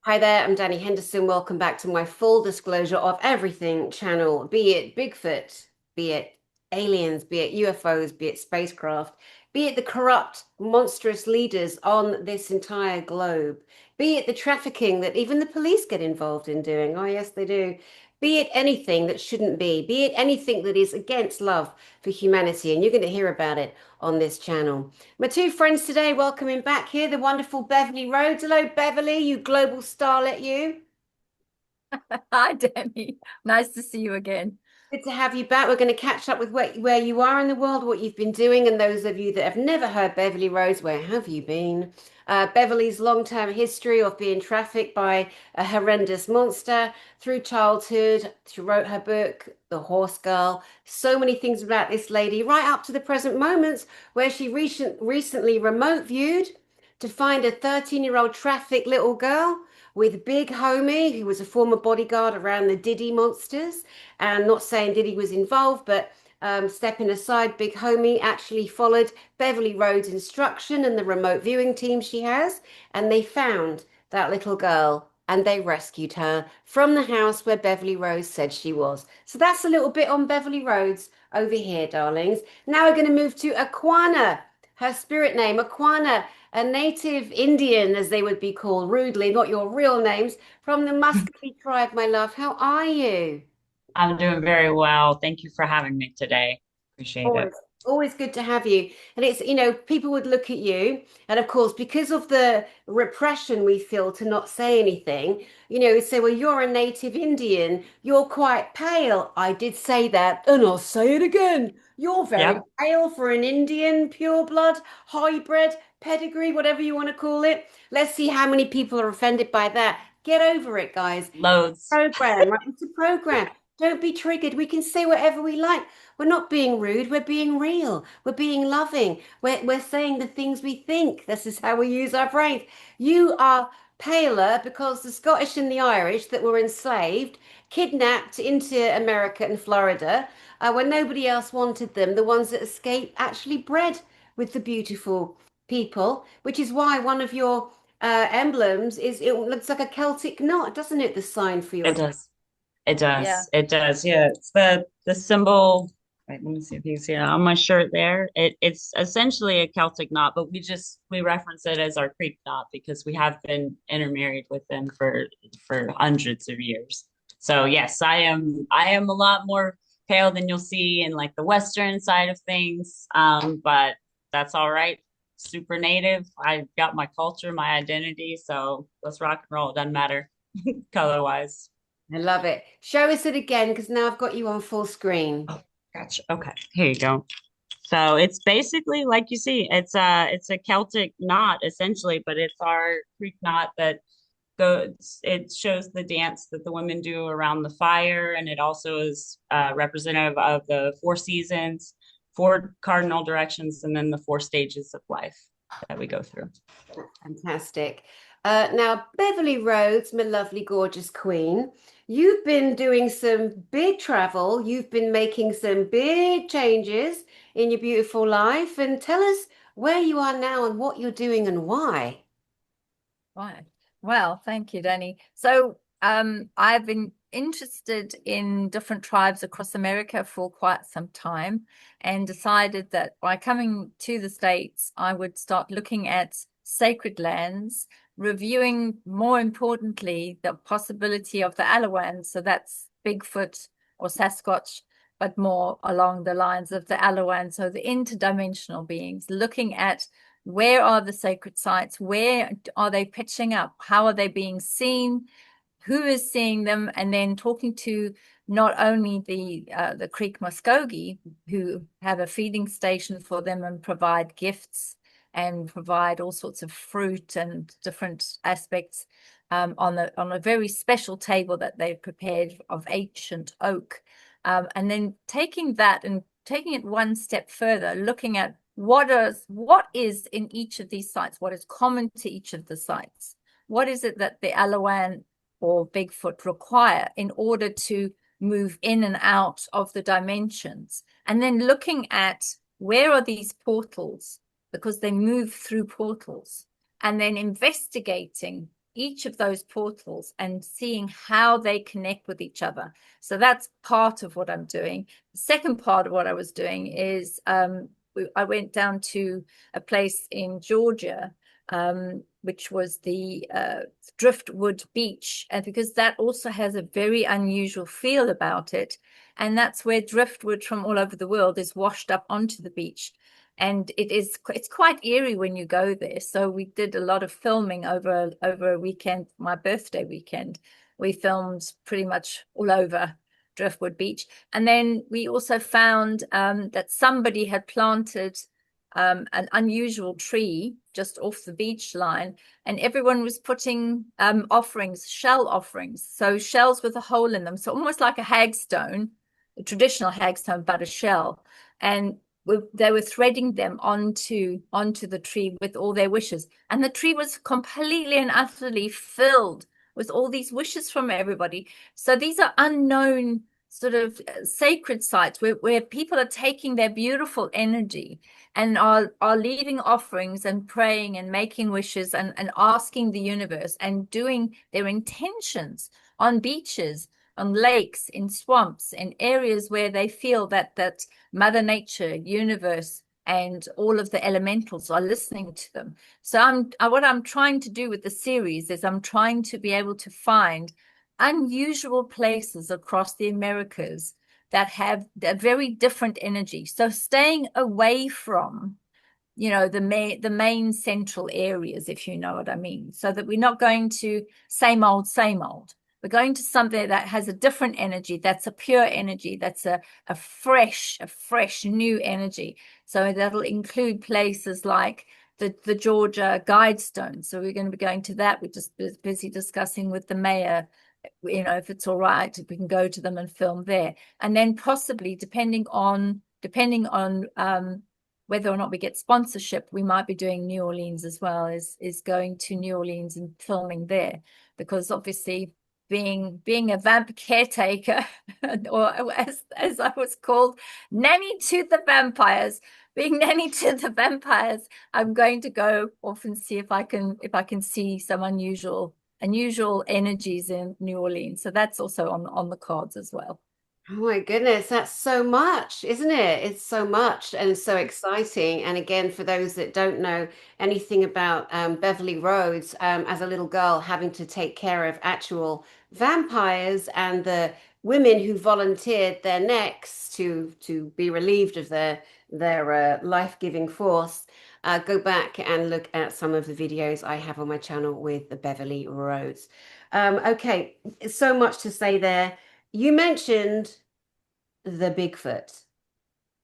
Hi there, I'm Danny Henderson. Welcome back to my full disclosure of everything channel, be it Bigfoot, be it aliens, be it UFOs, be it spacecraft, be it the corrupt, monstrous leaders on this entire globe, be it the trafficking that even the police get involved in doing. Oh, yes, they do. Be it anything that shouldn't be it anything that is against love for humanity. And you're going to hear about it on this channel. My two friends today, welcoming back here, the wonderful Beverly Rhodes. Hello, Beverly, you global starlet, you. Hi, Danny. Nice to see you again. Good to have you back. We're going to catch up with where you are in the world, what you've been doing, and those of you that have never heard Beverly Rhodes, where have you been? Beverly's long-term history of being trafficked by a horrendous monster through childhood. She wrote her book, The Horse Girl. So many things about this lady, right up to the present moments where she recently remote viewed to find a 13-year-old trafficked little girl with Big Homie, who was a former bodyguard around the Diddy monsters. And not saying Diddy was involved, but stepping aside, Big Homie actually followed Beverly Rhodes' instruction and the remote viewing team she has, and they found that little girl and they rescued her from the house where Beverly Rhodes said she was. So that's a little bit on Beverly Rhodes over here, darlings. Now we're going to move to Akwana, her spirit name, Akwana, a native Indian, as they would be called rudely, not your real names, from the Muscovee tribe, my love. How are you? I'm doing very well. Thank you for having me today. Appreciate it. Always, always good to have you. And it's, people would look at you, and of course, because of the repression we feel to not say anything, say, well, you're a native Indian, you're quite pale. I did say that, and I'll say it again. You're very Yep. pale for an Indian, pure blood, hybrid, pedigree, whatever you want to call it. Let's see how many people are offended by that. Get over it, guys. Loads. Program, right? It's a program. Don't be triggered. We can say whatever we like. We're not being rude. We're being real. We're being loving. We're saying the things we think. This is how we use our brains. You are paler because the Scottish and the Irish that were enslaved, kidnapped into America and Florida, when nobody else wanted them, the ones that escaped actually bred with the beautiful people, which is why one of your emblems is it looks like a Celtic knot, doesn't it? The sign for your It tribe. does. It Yeah. does. It does. Yeah. It's the symbol. Wait, let me see if you can see it on my shirt there. It's essentially a Celtic knot, but we reference it as our Creek knot because we have been intermarried with them for hundreds of years. So yes, I am a lot more pale than you'll see in like the Western side of things. But that's all right. Super native. I've got my culture, my identity. So let's rock and roll. It doesn't matter color wise. I love it. Show us it again because now I've got you on full screen. Oh, gotcha. Okay, here you go. So it's basically like you see, it's a Celtic knot essentially, but it's our Greek knot that goes. It shows the dance that the women do around the fire, and it also is representative of the four seasons, four cardinal directions, and then the four stages of life that we go through. Fantastic. Now, Beverly Rhodes, my lovely, gorgeous queen, you've been doing some big travel. You've been making some big changes in your beautiful life. And tell us where you are now and what you're doing and why. Right. Well, thank you, Danny. So, I've been interested in different tribes across America for quite some time and decided that by coming to the States, I would start looking at sacred lands, reviewing more importantly the possibility of the Alawans. So that's Bigfoot or Sasquatch, but more along the lines of the Alawan. So the interdimensional beings, looking at where are the sacred sites? Where are they pitching up? How are they being seen? Who is seeing them? And then talking to not only the Creek Muscogee, who have a feeding station for them and provide gifts and provide all sorts of fruit and different aspects on a very special table that they've prepared of ancient oak. And then taking that and taking it one step further, looking at what is in each of these sites, what is common to each of the sites, what is it that the Alawan or Bigfoot require in order to move in and out of the dimensions, and then looking at where are these portals because they move through portals, and then investigating each of those portals and seeing how they connect with each other. So that's part of what I'm doing. The second part of what I was doing is I went down to a place in Georgia, which was the Driftwood Beach, and because that also has a very unusual feel about it. And that's where driftwood from all over the world is washed up onto the beach. And it's quite eerie when you go there. So we did a lot of filming over a weekend, my birthday weekend. We filmed pretty much all over Driftwood Beach. And then we also found that somebody had planted an unusual tree just off the beach line, and everyone was putting offerings, shell offerings. So shells with a hole in them. So almost like a hagstone, a traditional hagstone, but a shell. And they were threading them onto the tree with all their wishes. And the tree was completely and utterly filled with all these wishes from everybody. So these are unknown sort of sacred sites where people are taking their beautiful energy and are leaving offerings and praying and making wishes and asking the universe and doing their intentions on beaches, on lakes, in swamps, in areas where they feel that Mother Nature, universe, and all of the elementals are listening to them. So what I'm trying to do with the series is I'm trying to be able to find unusual places across the Americas that have a very different energy. So staying away from, the main central areas, if you know what I mean, so that we're not going to same old, same old. We're going to something that has a different energy, that's a pure energy, that's a fresh new energy. So that'll include places like the Georgia Guidestone. So we're going to be going to that. We're just busy discussing with the mayor, if it's all right, if we can go to them and film there. And then possibly, depending on whether or not we get sponsorship, we might be doing New Orleans as well, is going to New Orleans and filming there, because obviously being a vamp caretaker, or as I was called, nanny to the vampires, being nanny to the vampires, I'm going to go off and see if I can see some unusual energies in New Orleans. So that's also on the cards as well. Oh my goodness, that's so much, isn't it? It's so much and so exciting. And again, for those that don't know anything about Beverly Rhodes, as a little girl having to take care of actual vampires and the women who volunteered their necks to be relieved of their life-giving force, go back and look at some of the videos I have on my channel with the Beverly Rhodes. Okay, so much to say there. You mentioned the Bigfoot,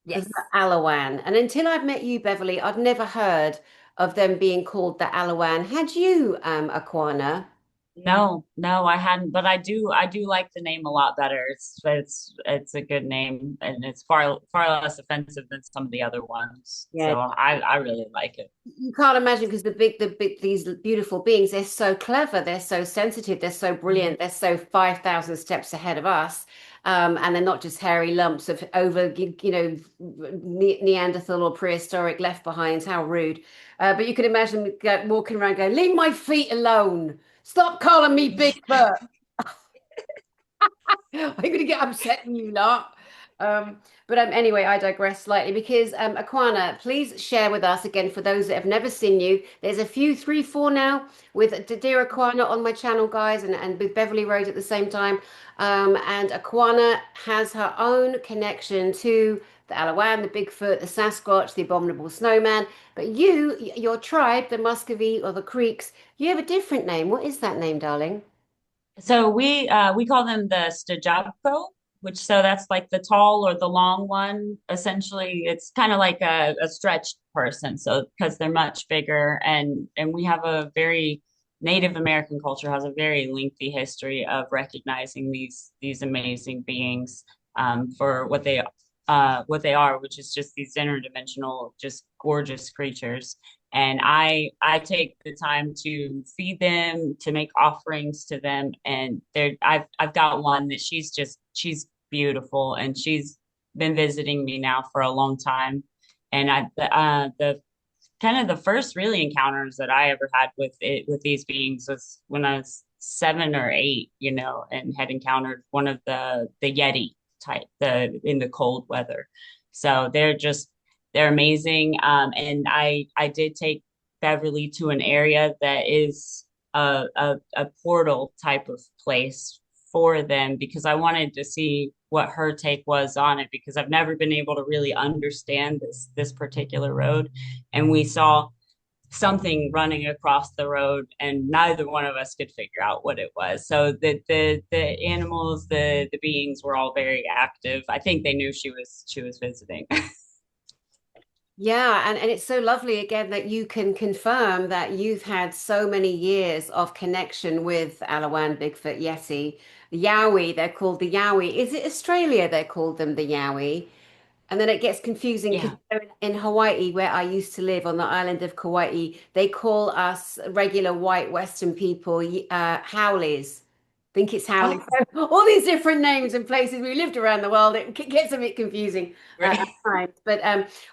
the Yes. Auana, and until I've met you, Beverly, I'd never heard of them being called the Auana. Had you, Akwana? No, I hadn't, but I do like the name a lot better. It's a good name, and it's far less offensive than some of the other ones. Yeah, So I really like it. you can't imagine because these beautiful beings, they're so clever, they're so sensitive, they're so brilliant, they're so 5,000 steps ahead of us. And they're not just hairy lumps of Neanderthal or prehistoric left behinds. How rude. But you can imagine walking around going, leave my feet alone. Stop calling me Bigfoot. I'm going to get upset with you lot. But anyway, I digress slightly because Akwana, please share with us again for those that have never seen you. There's a few, three, four now with dear Akwana on my channel, guys, and with Beverly Rhodes at the same time. And Akwana has her own connection to the Alawan, the Bigfoot, the Sasquatch, the Abominable Snowman. But your tribe, the Muscovee or the Creeks, you have a different name. What is that name, darling? So we call them the Stajabko, which so that's like the tall or the long one. Essentially, it's kind of like a stretched person. So because they're much bigger, and we have a very Native American culture has a very lengthy history of recognizing these amazing beings for what they are, which is just these interdimensional, just gorgeous creatures. And I take the time to feed them, to make offerings to them. And I've got one that she's beautiful, and she's been visiting me now for a long time. And the kind of the first really encounters that I ever had with it with these beings was when I was 7 or 8, and had encountered one of the Yeti type the in the cold weather. So they're amazing. And I did take Beverly to an area that is a portal type of place for them because I wanted to see what her take was on it because I've never been able to really understand this particular road. And we saw something running across the road and neither one of us could figure out what it was. So the animals, the beings were all very active. I think they knew she was visiting. Yeah, and it's so lovely again that you can confirm that you've had so many years of connection with Alawan, Bigfoot, Yeti, Yowie, they're called the Yowie. Is it Australia they're called them the Yowie? And then it gets confusing because Yeah. in Hawaii, where I used to live on the island of Kauai, they call us regular white Western people Howleys. Think it's Howleys. Oh, So all these different names and places we lived around the world, it gets a bit confusing at right. times. But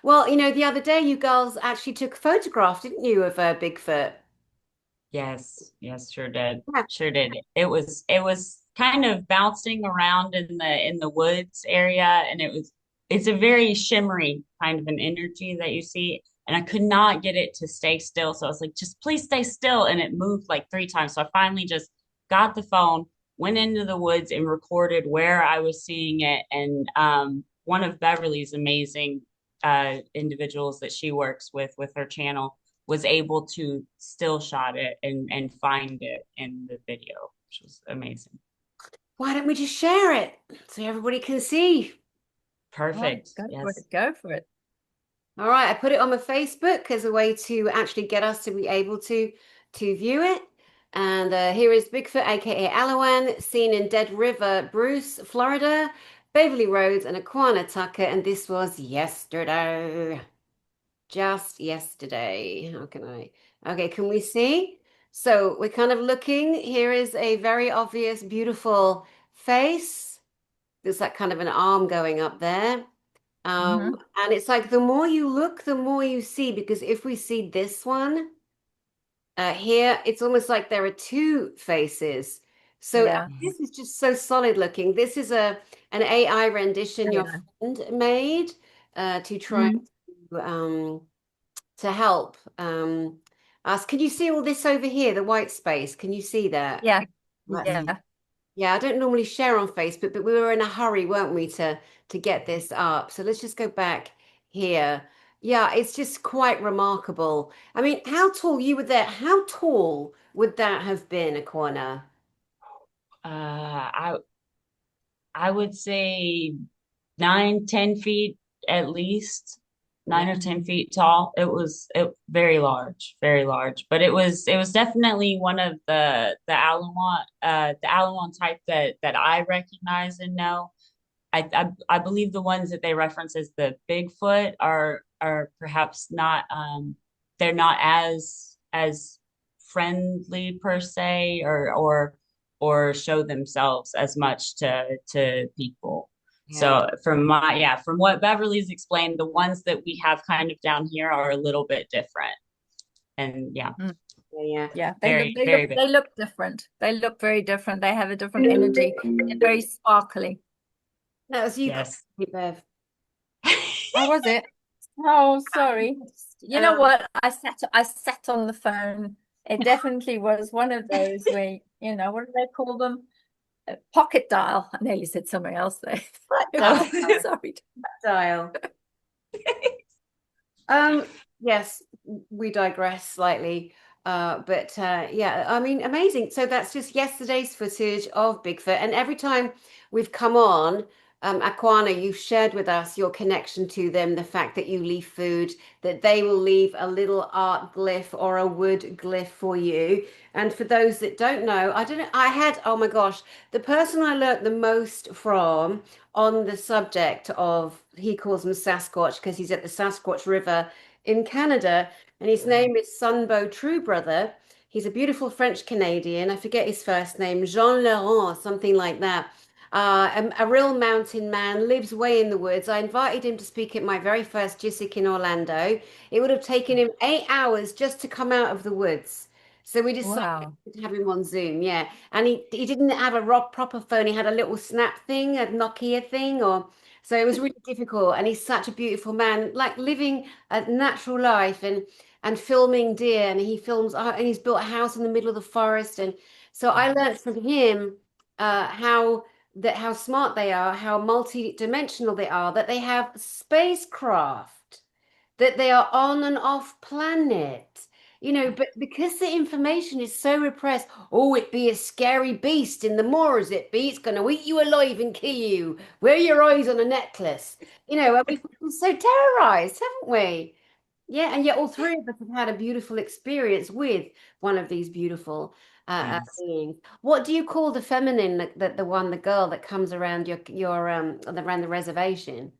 well, the other day you girls actually took a photograph, didn't you, of Bigfoot? Yes, yes, sure did. Yeah. Sure did. It was kind of bouncing around in the woods area and it's a very shimmery kind of an energy that you see. And I could not get it to stay still. So I was like, just please stay still. And it moved like 3 times. So I finally just got the phone, went into the woods and recorded where I was seeing it. And one of Beverly's amazing individuals that she works with her channel was able to still shot it and find it in the video, which was amazing. Why don't we just share it so everybody can see? Oh, Perfect. go for Yes. it. Go for it. All right, I put it on my Facebook as a way to actually get us to be able to view it. And here is Bigfoot, aka Alawan, seen in Dead River, Bruce, Florida, Beverly Rhodes, and Akwana Tucker. And this was yesterday, just yesterday. How can I? Okay, can we see? So we're kind of looking. Here is a very obvious, beautiful face. There's like kind of an arm going up there. Hmm. And it's like the more you look, the more you see, because if we see this one here, it's almost like there are two faces. So Yeah. Mhm. this is just so solid looking. This is an AI rendition your Yeah. friend made to try Mm. to help us. Can you see all this over here, the white space? Can you see that? Yeah. Let's Mhm. Yeah. Yeah, I don't normally share on Facebook, but we were in a hurry, weren't we, to get this up. So let's just go back here. Yeah, it's just quite remarkable. I mean, how tall you were there? How tall would that have been, Akwana? I would say 9, 10 feet at least, Yeah. 9 or 10 feet tall. It very large. But it was definitely one of the Alawan type that I recognize and know. I believe the ones that they reference as the Bigfoot are perhaps not they're not as friendly per se or show themselves as much to people. Yeah. So from what Beverly's explained, the ones that we have kind of down here are a little bit different. And yeah, Mm. Yeah. Yeah. They look very, they look very big. they look different. They look very different. They have a different energy. They're very sparkly. That was you, Yes. Bev. Oh, was it? Oh, sorry. You know Um, what? I sat on the phone. It definitely was one of those where, what do they call them? A pocket dial. I nearly said something else there. dial, Oh. Sorry. dial. Um, yes, we digress slightly. But yeah, I mean, amazing. So that's just yesterday's footage of Bigfoot. And every time we've come on, Akwana, you've shared with us your connection to them, the fact that you leave food, that they will leave a little art glyph or a wood glyph for you. And for those that don't know, I don't know, oh my gosh, the person I learnt the most from on the subject of, he calls him Sasquatch because he's at the Sasquatch River in Canada, and his name is Sunbo Truebrother. He's a beautiful French Canadian. I forget his first name, Jean Laurent, something like that. a real mountain man, lives way in the woods. I invited him to speak at my very first Gsic in Orlando. It would have taken him 8 hours just to come out of the woods. So we decided Wow. to have him on Zoom, yeah. And he didn't have a proper phone. He had a little snap thing, a Nokia thing, or so it was really difficult. And he's such a beautiful man, like living a natural life and filming deer. And he films, and he's built a house in the middle of the forest. And so I Wow. learned from him how smart they are, how multi-dimensional they are, that they have spacecraft, that they are on and off planet. But because the information is so repressed, oh, it be a scary beast in the moors, it be, it's going to eat you alive and kill you. Wear your eyes on a necklace. And we've been so terrorized, haven't we? Yeah, and yet all three of us have had a beautiful experience with one of these beautiful Yes. beings. What do you call the feminine, the girl that comes around your around the reservation?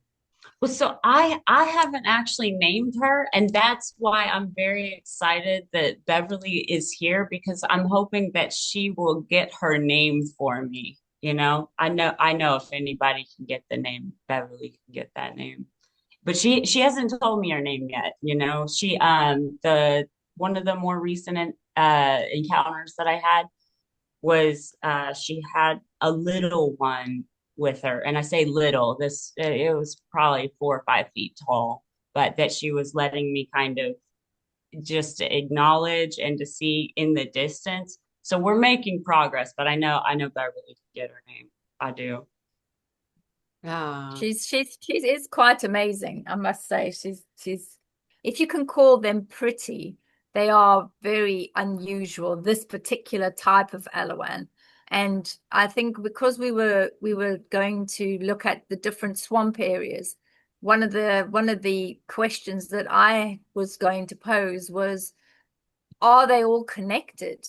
Well, so I haven't actually named her, and that's why I'm very excited that Beverly is here because I'm hoping that she will get her name for me. I know if anybody can get the name, Beverly can get that name. But she hasn't told me her name yet, She the one of the more recent encounters that I had was she had a little one with her, and I say little. This it was probably 4 or 5 feet tall, but that she was letting me kind of just acknowledge and to see in the distance. So we're making progress, but I know Beverly can get her name. I do. Ah, She is quite amazing, I must say. She's if you can call them pretty, they are very unusual, this particular type of Alawan. And I think because we were going to look at the different swamp areas, one of the questions that I was going to pose was, are they all connected?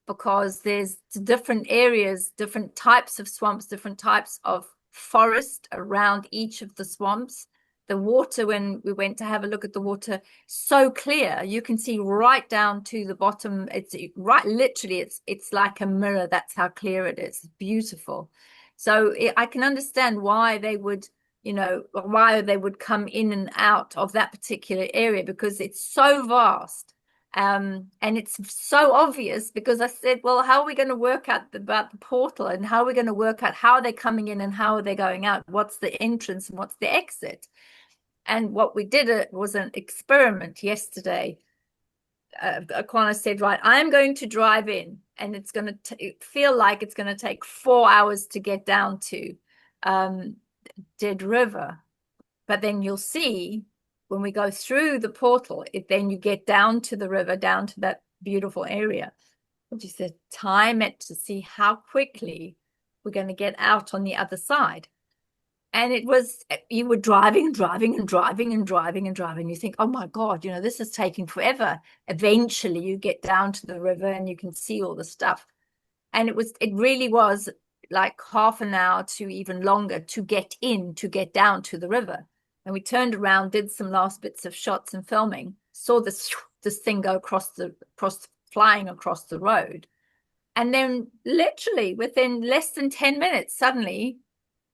Because there's different areas, different types of swamps, different types of forest around each of the swamps. The water, when we went to have a look at the water, so clear. You can see right down to the bottom. It's right, literally, it's like a mirror. That's how clear it is. It's beautiful. So I can understand why they would, why they would come in and out of that particular area because it's so vast. And it's so obvious because I said, well, how are we going to work out about the portal and how are we going to work out how they're coming in and how are they going out? What's the entrance and what's the exit? And what we did was an experiment yesterday. Akwana said, right, I'm going to drive in and it's going to feel like it's going to take 4 hours to get down to Dead River. But then you'll see when we go through the portal, then you get down to the river, down to that beautiful area. But you said, time it to see how quickly we're going to get out on the other side. And it was, you were driving and driving and driving and driving and driving. You think, oh my God, this is taking forever. Eventually you get down to the river and you can see all the stuff. And it really was like half an hour to even longer to get down to the river. And we turned around, did some last bits of shots and filming, saw this thing go flying across the road. And then literally within less than 10 minutes, suddenly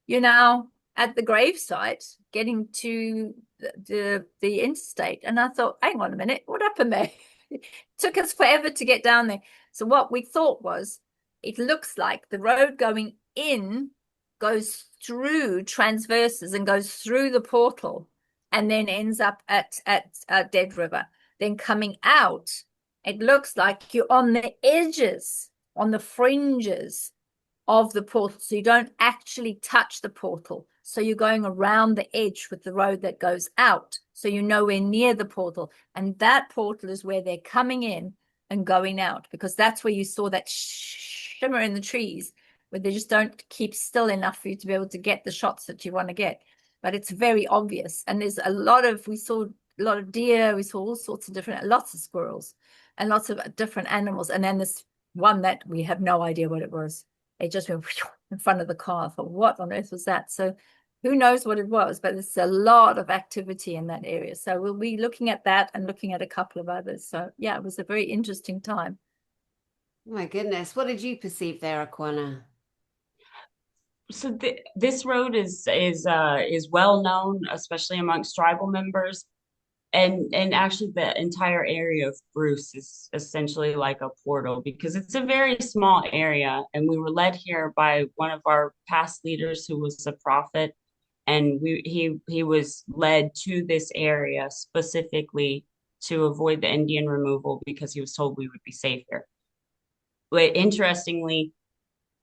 you're now at the gravesite getting to the interstate. And I thought, hang on a minute, what happened there? It took us forever to get down there. So what we thought was, it looks like the road going in goes through transverses and goes through the portal and then ends up at Dead River. Then coming out, it looks like you're on the edges, on the fringes of the portal. So you don't actually touch the portal. So you're going around the edge with the road that goes out. So you're nowhere near the portal. And that portal is where they're coming in and going out, because that's where you saw that shimmer in the trees, where they just don't keep still enough for you to be able to get the shots that you want to get. But it's very obvious. And we saw a lot of deer, we saw all sorts of different, lots of squirrels and lots of different animals. And then this one that we have no idea what it was. It just went in front of the car. I thought, what on earth was that? So who knows what it was, but there's a lot of activity in that area. So we'll be looking at that and looking at a couple of others. So yeah, it was a very interesting time. my goodness. What did you perceive there, Akwana? So this road is well known, especially amongst tribal members, and actually the entire area of Bruce is essentially like a portal because it's a very small area, and we were led here by one of our past leaders who was a prophet, and he was led to this area specifically to avoid the Indian removal because he was told we would be safe here. But interestingly,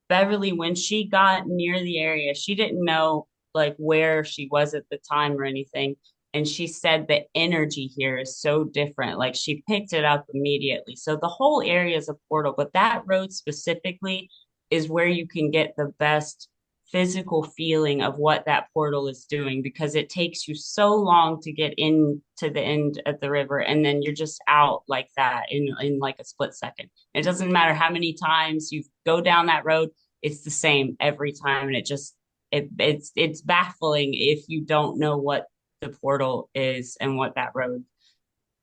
Beverly, when she got near the area, she didn't know like where she was at the time or anything. And she said the energy here is so different. Like she picked it up immediately. So the whole area is a portal, but that road specifically is where you can get the best physical feeling of what that portal is doing because it takes you so long to get into the end of the river and then you're just out like that in like a split second. It doesn't matter how many times you go down that road, it's the same every time, and it's baffling if you don't know what the portal is and what that road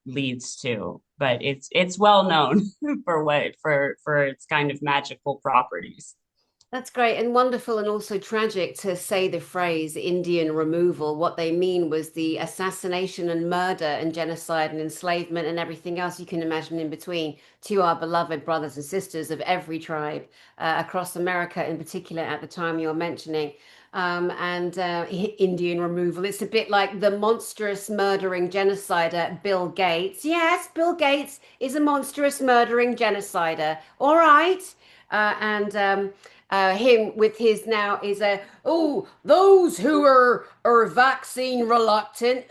leads to. But it's well known for its kind of magical properties. That's great and wonderful and also tragic to say the phrase Indian removal. What they mean was the assassination and murder and genocide and enslavement and everything else you can imagine in between to our beloved brothers and sisters of every tribe across America, in particular at the time you're mentioning. And Indian removal. It's a bit like the monstrous murdering genocider Bill Gates. Yes, Bill Gates is a monstrous murdering genocider. All right. And him with his now is a those who are vaccine reluctant.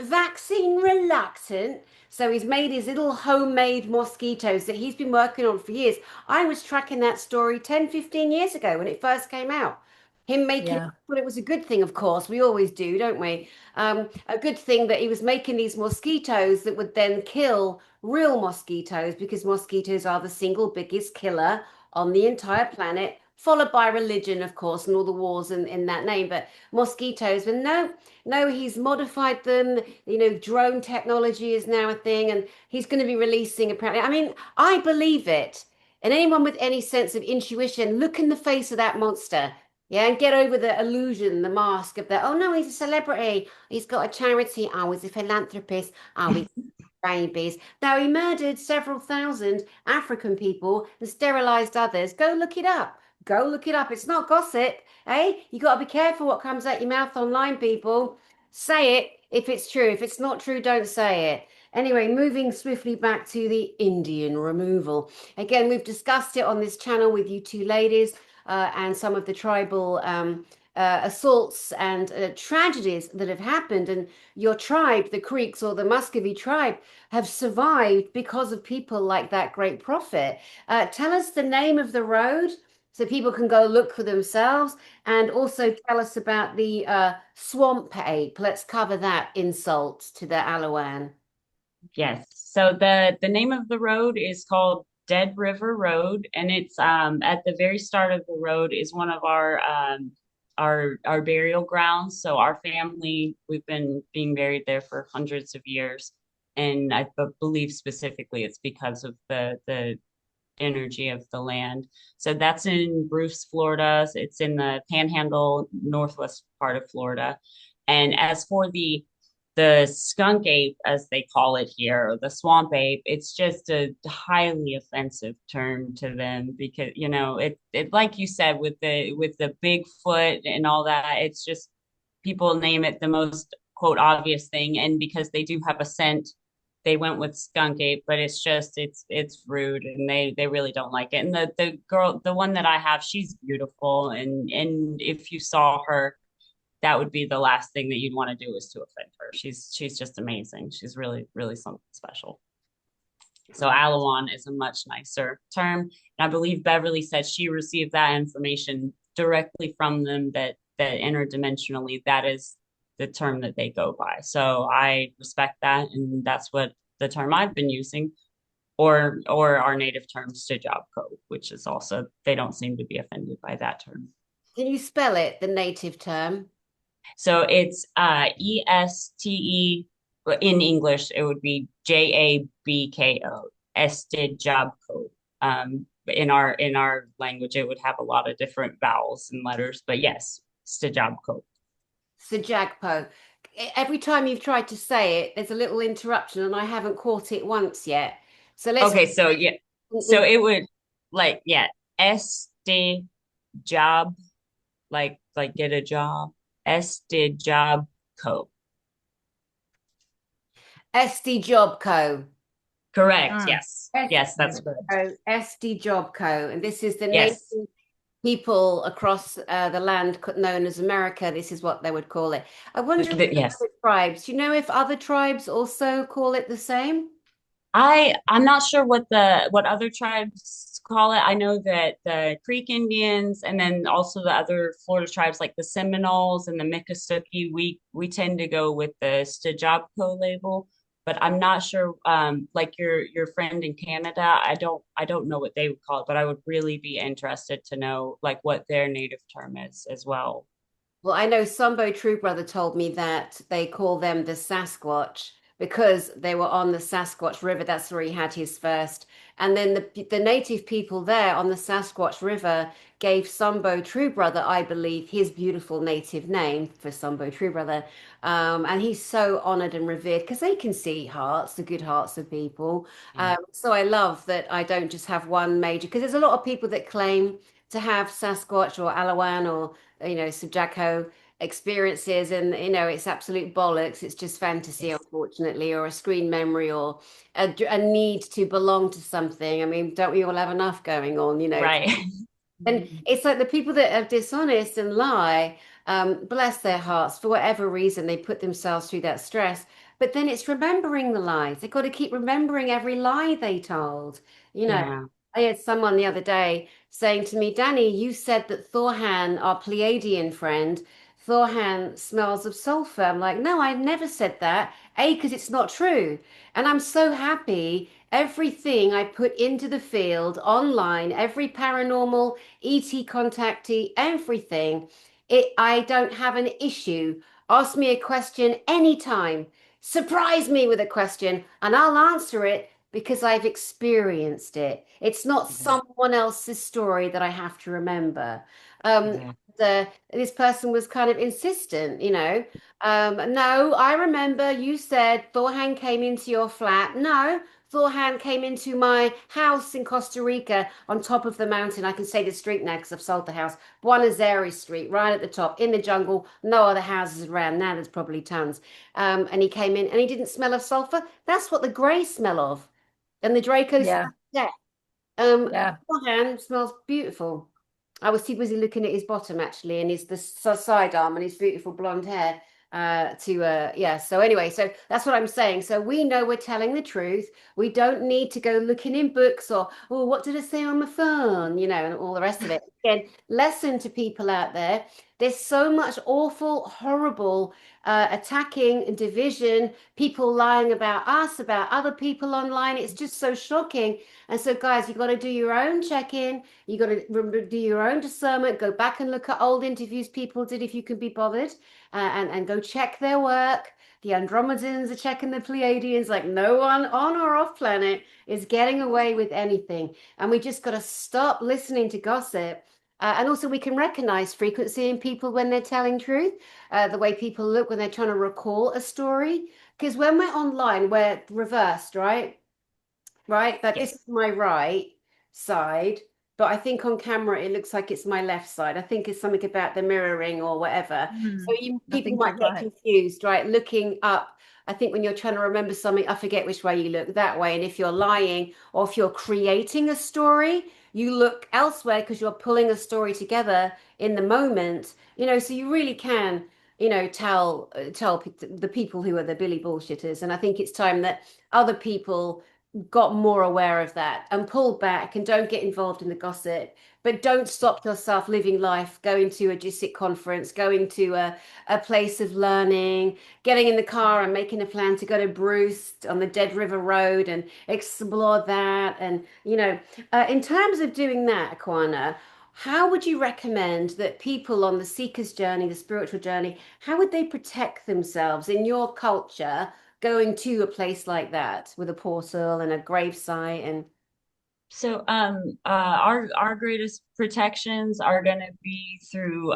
So he's made his little homemade mosquitoes that he's been working on for years. I was tracking that story 10, 15 years ago when it first came out. Him making, Yeah. well, it was a good thing, of course. We always do, don't we? A good thing that he was making these mosquitoes that would then kill real mosquitoes because mosquitoes are the single biggest killer on the entire planet, followed by religion, of course, and all the wars in that name. But mosquitoes, but no, no, he's modified them. You know, drone technology is now a thing, and he's going to be releasing apparently. I mean, I believe it. And anyone with any sense of intuition, look in the face of that monster. Yeah, and get over the illusion, the mask of the, oh no, he's a celebrity. He's got a charity. Oh, he's a philanthropist. Oh, he's babies. Now, he murdered several thousand African people and sterilized others. Go look it up. Go look it up. It's not gossip, eh? You got to be careful what comes out your mouth online, people. Say it if it's true. If it's not true, don't say it. Anyway, moving swiftly back to the Indian removal. Again, we've discussed it on this channel with you two ladies and some of the tribal assaults and tragedies that have happened. And your tribe, the Creeks or the Muscovee tribe, have survived because of people like that great prophet. Tell us the name of the road so people can go look for themselves, and also tell us about the swamp ape. Let's cover that insult to the Auana. Yes. So the name of the road is called Dead River Road, and it's at the very start of the road is one of our burial grounds. So our family, we've been being buried there for hundreds of years, and I believe specifically it's because of the energy of the land. So that's in Bruce, Florida. It's in the Panhandle, northwest part of Florida. And as for the skunk ape, as they call it here, or the swamp ape, it's just a highly offensive term to them because it like you said with the Bigfoot and all that, it's just people name it the most quote obvious thing, and because they do have a scent, they went with skunk ape, but it's rude and they really don't like it. And the girl, the one that I have, she's beautiful, and if you saw her, that would be the last thing that you'd want to do is to offend her. She's just amazing. She's really, really something special. So Alawan is a much nicer term. And I believe Beverly said she received that information directly from them that interdimensionally that is the term that they go by. So I respect that, and that's what the term I've been using, or our native terms to job code, which is also they don't seem to be offended by that term. Can you spell it, the native term? So it's ESTE. In English, it would be JABKO, Ested Job Code. In our language, it would have a lot of different vowels and letters, but yes, Stajabko. Sajagpo. Every time you've tried to say it, there's a little interruption, and I haven't caught it once yet. So let's. Okay, so yeah, so it would like yeah, este job, like get a job, este job co. SD Job Co. Correct. Mm. Yes, yes, that's SD correct. Co. SD Job Co. And this is the native Yes, people across the land known as America. This is what they would call it. I wonder if Yes. other tribes, do you know if other tribes also call it the same? I'm not sure what other tribes call it. I know that the Creek Indians and then also the other Florida tribes like the Seminoles and the Miccosukee, we tend to go with the Stajabko label, but I'm not sure like your friend in Canada, I don't know what they would call it, but I would really be interested to know like what their native term is as well. Well, I know Sambo True Brother told me that they call them the Sasquatch because they were on the Sasquatch River. That's where he had his first. And then the native people there on the Sasquatch River gave Sambo True Brother, I believe, his beautiful native name for Sambo True Brother. And he's so honored and revered because they can see hearts, the good hearts of people. Yeah. So I love that I don't just have one major because there's a lot of people that claim to have Sasquatch or Alawan or Sujako experiences, and it's absolute bollocks. It's just fantasy, Yes. unfortunately, or a screen memory, or a need to belong to something. I mean, don't we all have enough going on, Right. and it's like the people that are dishonest and lie, bless their hearts, for whatever reason, they put themselves through that stress. But then it's remembering the lies. They've got to keep remembering every lie they told. You know, Yeah. I had someone the other day saying to me, Danny, you said that Thorhan, our Pleiadian friend, Thorhan smells of sulfur. I'm like, no, I never said that. A, because it's not true. And I'm so happy. Everything I put into the field online, every paranormal ET contactee, everything. I don't have an issue. Ask me a question anytime. Surprise me with a question, and I'll answer it because I've experienced it. It's not Exactly. someone else's story that I have to remember. Exactly. This person was kind of insistent, no, I remember you said Thorhan came into your flat. No, Thorhan came into my house in Costa Rica on top of the mountain. I can say the street now because I've sold the house. Buenos Aires Street, right at the top, in the jungle, no other houses around. Now there's probably tons. And he came in and he didn't smell of sulfur. That's what the grey smell of. And the Draco Yeah. smells death. Yeah. Thorhan smells beautiful. I was too busy looking at his bottom actually, and his sidearm and his beautiful blonde hair. Yeah. So anyway, so that's what I'm saying. So we know we're telling the truth. We don't need to go looking in books or what did it say on my phone, and all the rest of it. Again, lesson to people out there. There's so much awful, horrible attacking and division, people lying about us, about other people online. It's just so shocking. And so, guys, you got to do your own check-in. You got to do your own discernment. Go back and look at old interviews people did if you can be bothered, and go check their work. The Andromedans are checking the Pleiadians. Like no one on or off planet is getting away with anything, and we just got to stop listening to gossip. And also, we can recognize frequency in people when they're telling truth, the way people look when they're trying to recall a story. Because when we're online, we're reversed, right? Right? That this Yes. is my right side, but I think on camera it looks like it's my left side. I think it's something about the mirroring or whatever. So I people think you're might get right. confused, right? Looking up. I think when you're trying to remember something, I forget which way you look that way. And if you're lying or if you're creating a story, you look elsewhere because you're pulling a story together in the moment. So you really can, tell the people who are the Billy bullshitters. And I think it's time that other people got more aware of that and pulled back and don't get involved in the gossip, but don't stop yourself living life, going to a Gisik conference, going to a place of learning, getting in the car and making a plan to go to Bruce on the Dead River Road and explore that. And, in terms of doing that, Akwana, how would you recommend that people on the seeker's journey, the spiritual journey, how would they protect themselves in your culture going to a place like that with a portal and a gravesite and So our greatest protections are going to be through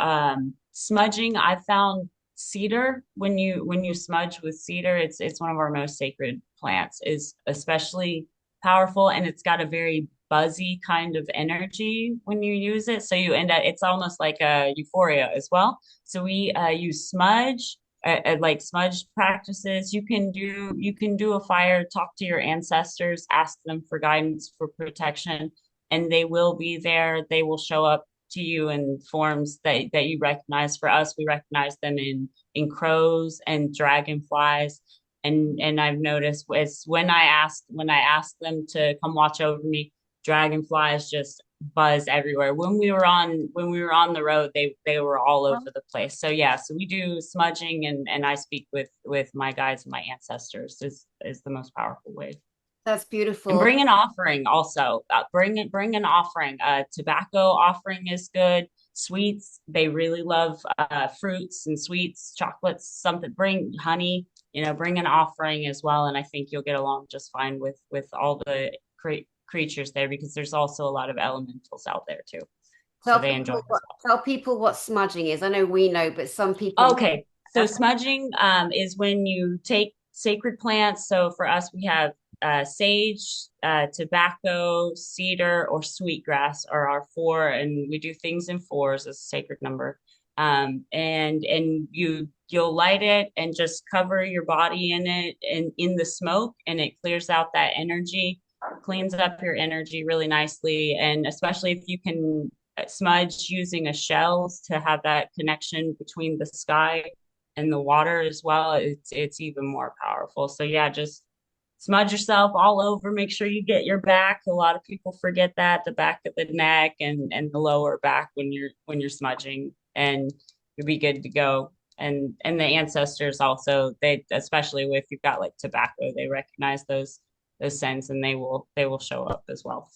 smudging. I found cedar when you smudge with cedar, it's one of our most sacred plants, is especially powerful, and it's got a very buzzy kind of energy when you use it. So you end up, it's almost like a euphoria as well. So we use smudge, like smudge practices. You can do a fire, talk to your ancestors, ask them for guidance, for protection, and they will be there. They will show up to you in forms that you recognize. For us, we recognize them in crows and dragonflies. And I've noticed it's when I ask them to come watch over me, dragonflies just buzz everywhere. When we were on the road, they were all over the place. So yeah, so we do smudging, and I speak with my guides and my ancestors is the most powerful way. That's And beautiful. bring an offering also. Bring an offering. Tobacco offering is good. Sweets, they really love fruits and sweets, chocolates, something. Bring honey, bring an offering as well. And I think you'll get along just fine with all the creatures there, because there's also a lot of elementals out there too. So they enjoy as Tell people what smudging is. I know we know, but some well. people. Okay. So smudging is when you take sacred plants. So for us, we have sage, tobacco, cedar, or sweetgrass are our four, and we do things in fours as a sacred number. And you'll light it and just cover your body in it and in the smoke, and it clears out that energy, cleans up your energy really nicely. And especially if you can smudge using a shell to have that connection between the sky and the water as well, it's even more powerful. So yeah, just smudge yourself all over. Make sure you get your back. A lot of people forget that, the back of the neck and the lower back when you're smudging, and you'll be good to go. And the ancestors also, they, especially if you've got like tobacco, they recognize those scents, and they will show up as well.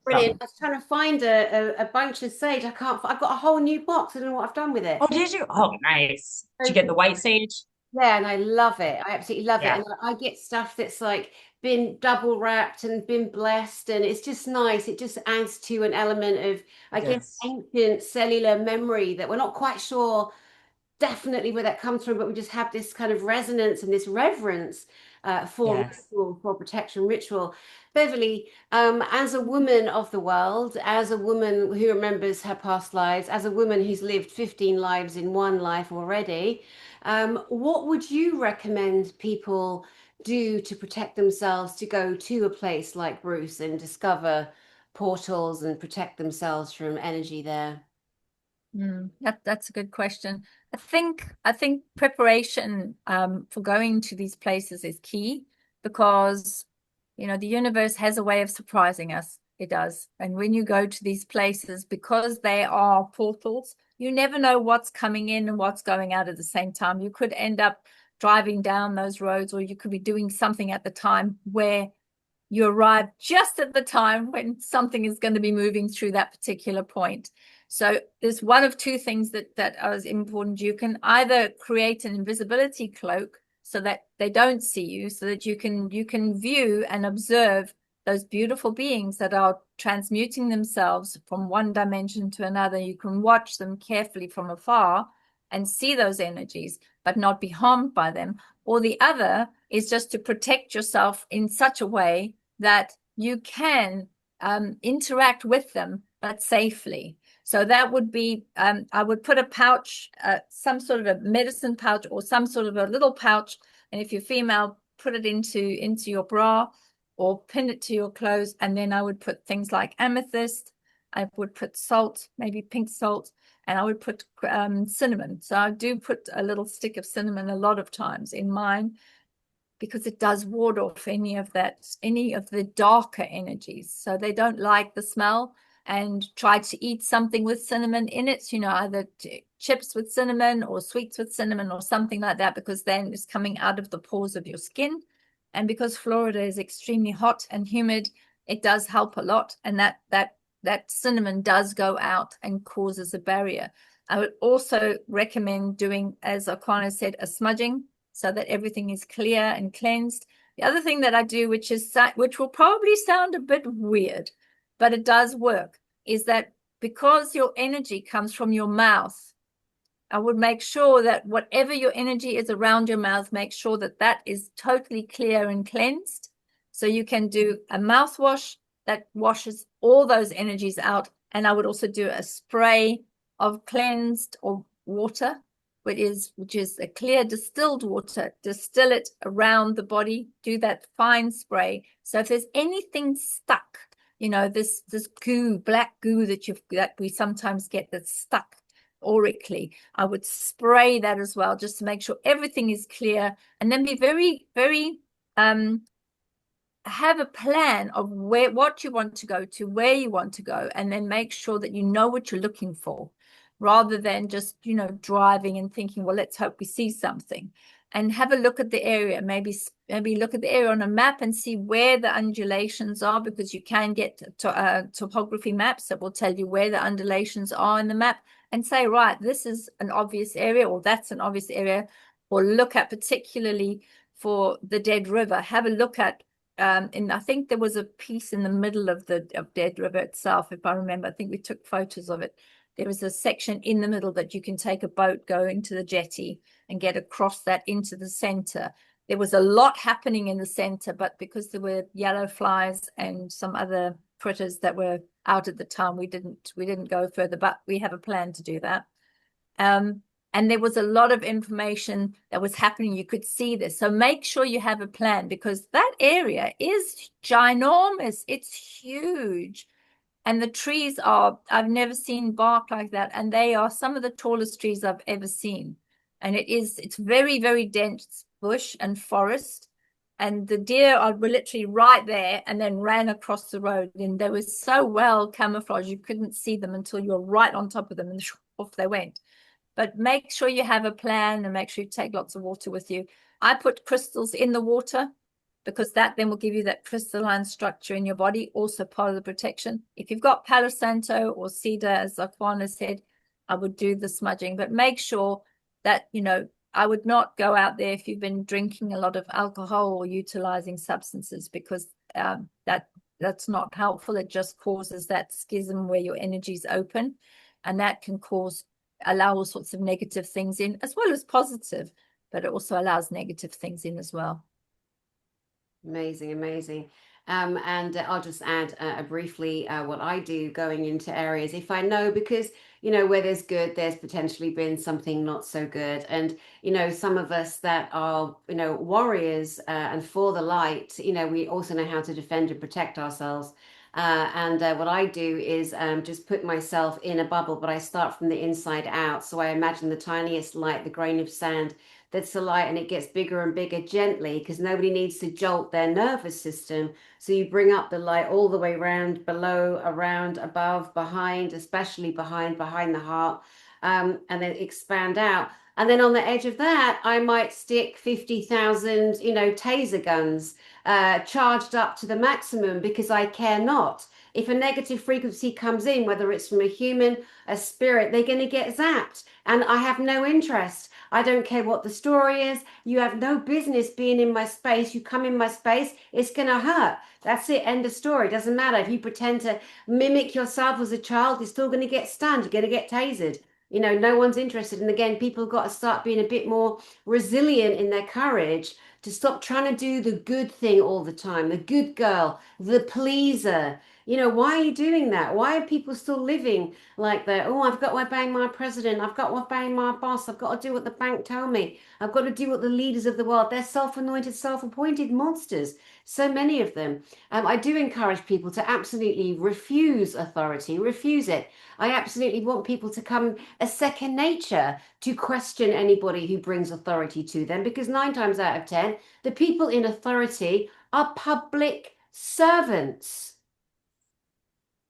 Brilliant. So, I was trying to find a bunch of sage. I can't. I've got a whole new box. I don't know what I've done with it. oh, did you? Oh, nice. Did you So get the white sage? yeah, and I love it. I absolutely love it. Yeah. And I get stuff that's like been double wrapped and been blessed, and it's just nice. It just adds to an element of, I It guess, does. ancient cellular memory that we're not quite sure definitely where that comes from, but we just have this kind of resonance and this reverence for Yes. ritual, for protection ritual. Beverly, as a woman of the world, as a woman who remembers her past lives, as a woman who's lived 15 lives in one life already, what would you recommend people do to protect themselves to go to a place like Bruce and discover portals and protect themselves from energy there? That's a good question. I think preparation for going to these places is key, because the universe has a way of surprising us. It does. And when you go to these places, because they are portals, you never know what's coming in and what's going out at the same time. You could end up driving down those roads, or you could be doing something at the time where you arrive just at the time when something is going to be moving through that particular point. So there's one of two things that are important. You can either create an invisibility cloak so that they don't see you, so that you can view and observe those beautiful beings that are transmuting themselves from one dimension to another. You can watch them carefully from afar and see those energies, but not be harmed by them. Or the other is just to protect yourself in such a way that you can interact with them, but safely. So that would be, I would put a pouch, some sort of a medicine pouch or some sort of a little pouch. And if you're female, put it into your bra or pin it to your clothes. And then I would put things like amethyst. I would put salt, maybe pink salt, and I would put cinnamon. So I do put a little stick of cinnamon a lot of times in mine, because it does ward off any of the darker energies. So they don't like the smell, and try to eat something with cinnamon in it, either chips with cinnamon or sweets with cinnamon or something like that, because then it's coming out of the pores of your skin. And because Florida is extremely hot and humid, it does help a lot. And that cinnamon does go out and causes a barrier. I would also recommend doing, as Akwana said, a smudging, so that everything is clear and cleansed. The other thing that I do, which will probably sound a bit weird, but it does work, is that because your energy comes from your mouth, I would make sure that whatever your energy is around your mouth, make sure that that is totally clear and cleansed. So you can do a mouthwash that washes all those energies out. And I would also do a spray of cleansed or water, which is a clear distilled water. Distill it around the body. Do that fine spray. So if there's anything stuck, this goo, black goo that we sometimes get that's stuck aurically, I would spray that as well, just to make sure everything is clear, and then be very, very have a plan of what you want to go to, where you want to go, and then make sure that you know what you're looking for, rather than just driving and thinking, well, let's hope we see something. And have a look at the area, maybe look at the area on a map and see where the undulations are, because you can get topography maps that will tell you where the undulations are in the map, and say, right, this is an obvious area, or that's an obvious area. Or look at, particularly for the Dead River, have a look at, and I think there was a piece in the middle of Dead River itself, if I remember. I think we took photos of it. There was a section in the middle that you can take a boat, go into the jetty and get across that into the center. There was a lot happening in the center, but because there were yellow flies and some other critters that were out at the time, we didn't go further, but we have a plan to do that. And there was a lot of information that was happening. You could see this. So make sure you have a plan, because that area is ginormous. It's huge. And the trees I've never seen bark like that. And they are some of the tallest trees I've ever seen. And it's very, very dense bush and forest. And the deer were literally right there and then ran across the road. And they were so well camouflaged, you couldn't see them until you were right on top of them, and off they went. But make sure you have a plan, and make sure you take lots of water with you. I put crystals in the water, because that then will give you that crystalline structure in your body, also part of the protection. If you've got Palo Santo or cedar, as Akwana said, I would do the smudging. But make sure that, I would not go out there if you've been drinking a lot of alcohol or utilizing substances, because that's not helpful. It just causes that schism where your energy is open, and that can allow all sorts of negative things in, as well as positive, but it also allows negative things in as well. Amazing, amazing. And I'll just add briefly what I do going into areas. If I know, because, where there's good, there's potentially been something not so good. And, some of us that are, warriors and for the light, we also know how to defend and protect ourselves. And what I do is just put myself in a bubble, but I start from the inside out. So I imagine the tiniest light, the grain of sand, that's the light, and it gets bigger and bigger gently, because nobody needs to jolt their nervous system. So you bring up the light all the way around, below, around, above, behind, especially behind the heart, and then expand out. And then on the edge of that, I might stick 50,000, taser guns charged up to the maximum, because I care not. If a negative frequency comes in, whether it's from a human, a spirit, they're going to get zapped. And I have no interest. I don't care what the story is. You have no business being in my space. You come in my space, it's going to hurt. That's it. End of story. Doesn't matter. If you pretend to mimic yourself as a child, you're still going to get stunned. You're going to get tasered. No one's interested. And again, people have got to start being a bit more resilient in their courage, to stop trying to do the good thing all the time, the good girl, the pleaser. Why are you doing that? Why are people still living like that? Oh, I've got to obey my president. I've got to obey my boss. I've got to do what the bank tell me. I've got to do what the leaders of the world. They're self-anointed, self-appointed monsters. So many of them. I do encourage people to absolutely refuse authority, refuse it. I absolutely want people to come a second nature to question anybody who brings authority to them, because 9 times out of 10, the people in authority are public servants.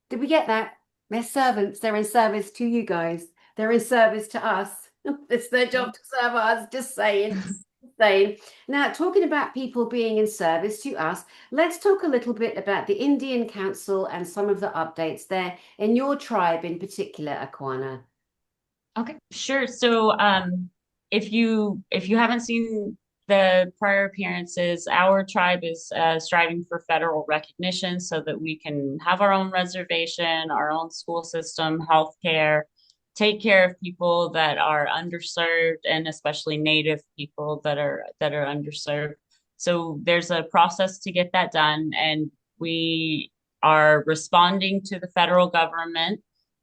Did we get that? They're servants. They're in service to you guys. They're in service to us. It's their job to serve us. Just saying. Saying. Now, talking about people being in service to us, let's talk a little bit about the Indian Council and some of the updates there in your tribe in particular, Akwana. Okay, sure. So if you haven't seen the prior appearances, our tribe is striving for federal recognition so that we can have our own reservation, our own school system, healthcare, take care of people that are underserved, and especially Native people that are underserved. So there's a process to get that done, and we are responding to the federal government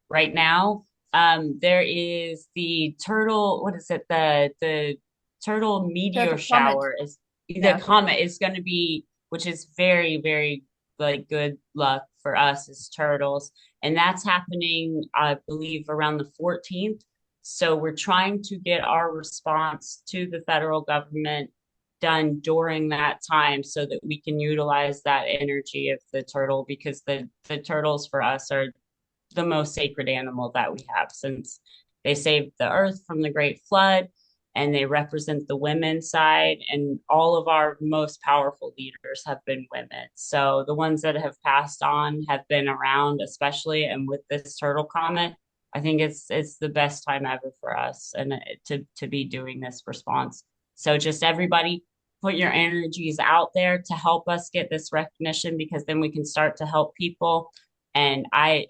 right now. There is the turtle, what is it? The turtle meteor Turtle comet. shower is the Yeah. comet is going to be, which is very, very like good luck for us as turtles. And that's happening, I believe, around the 14th. So we're trying to get our response to the federal government done during that time so that we can utilize that energy of the turtle, because the turtles for us are the most sacred animal that we have, since they saved the earth from the great flood, and they represent the women's side, and all of our most powerful leaders have been women. So the ones that have passed on have been around, especially, and with this turtle comment, I think it's the best time ever for us, and to be doing this response. So just everybody put your energies out there to help us get this recognition, because then we can start to help people. And I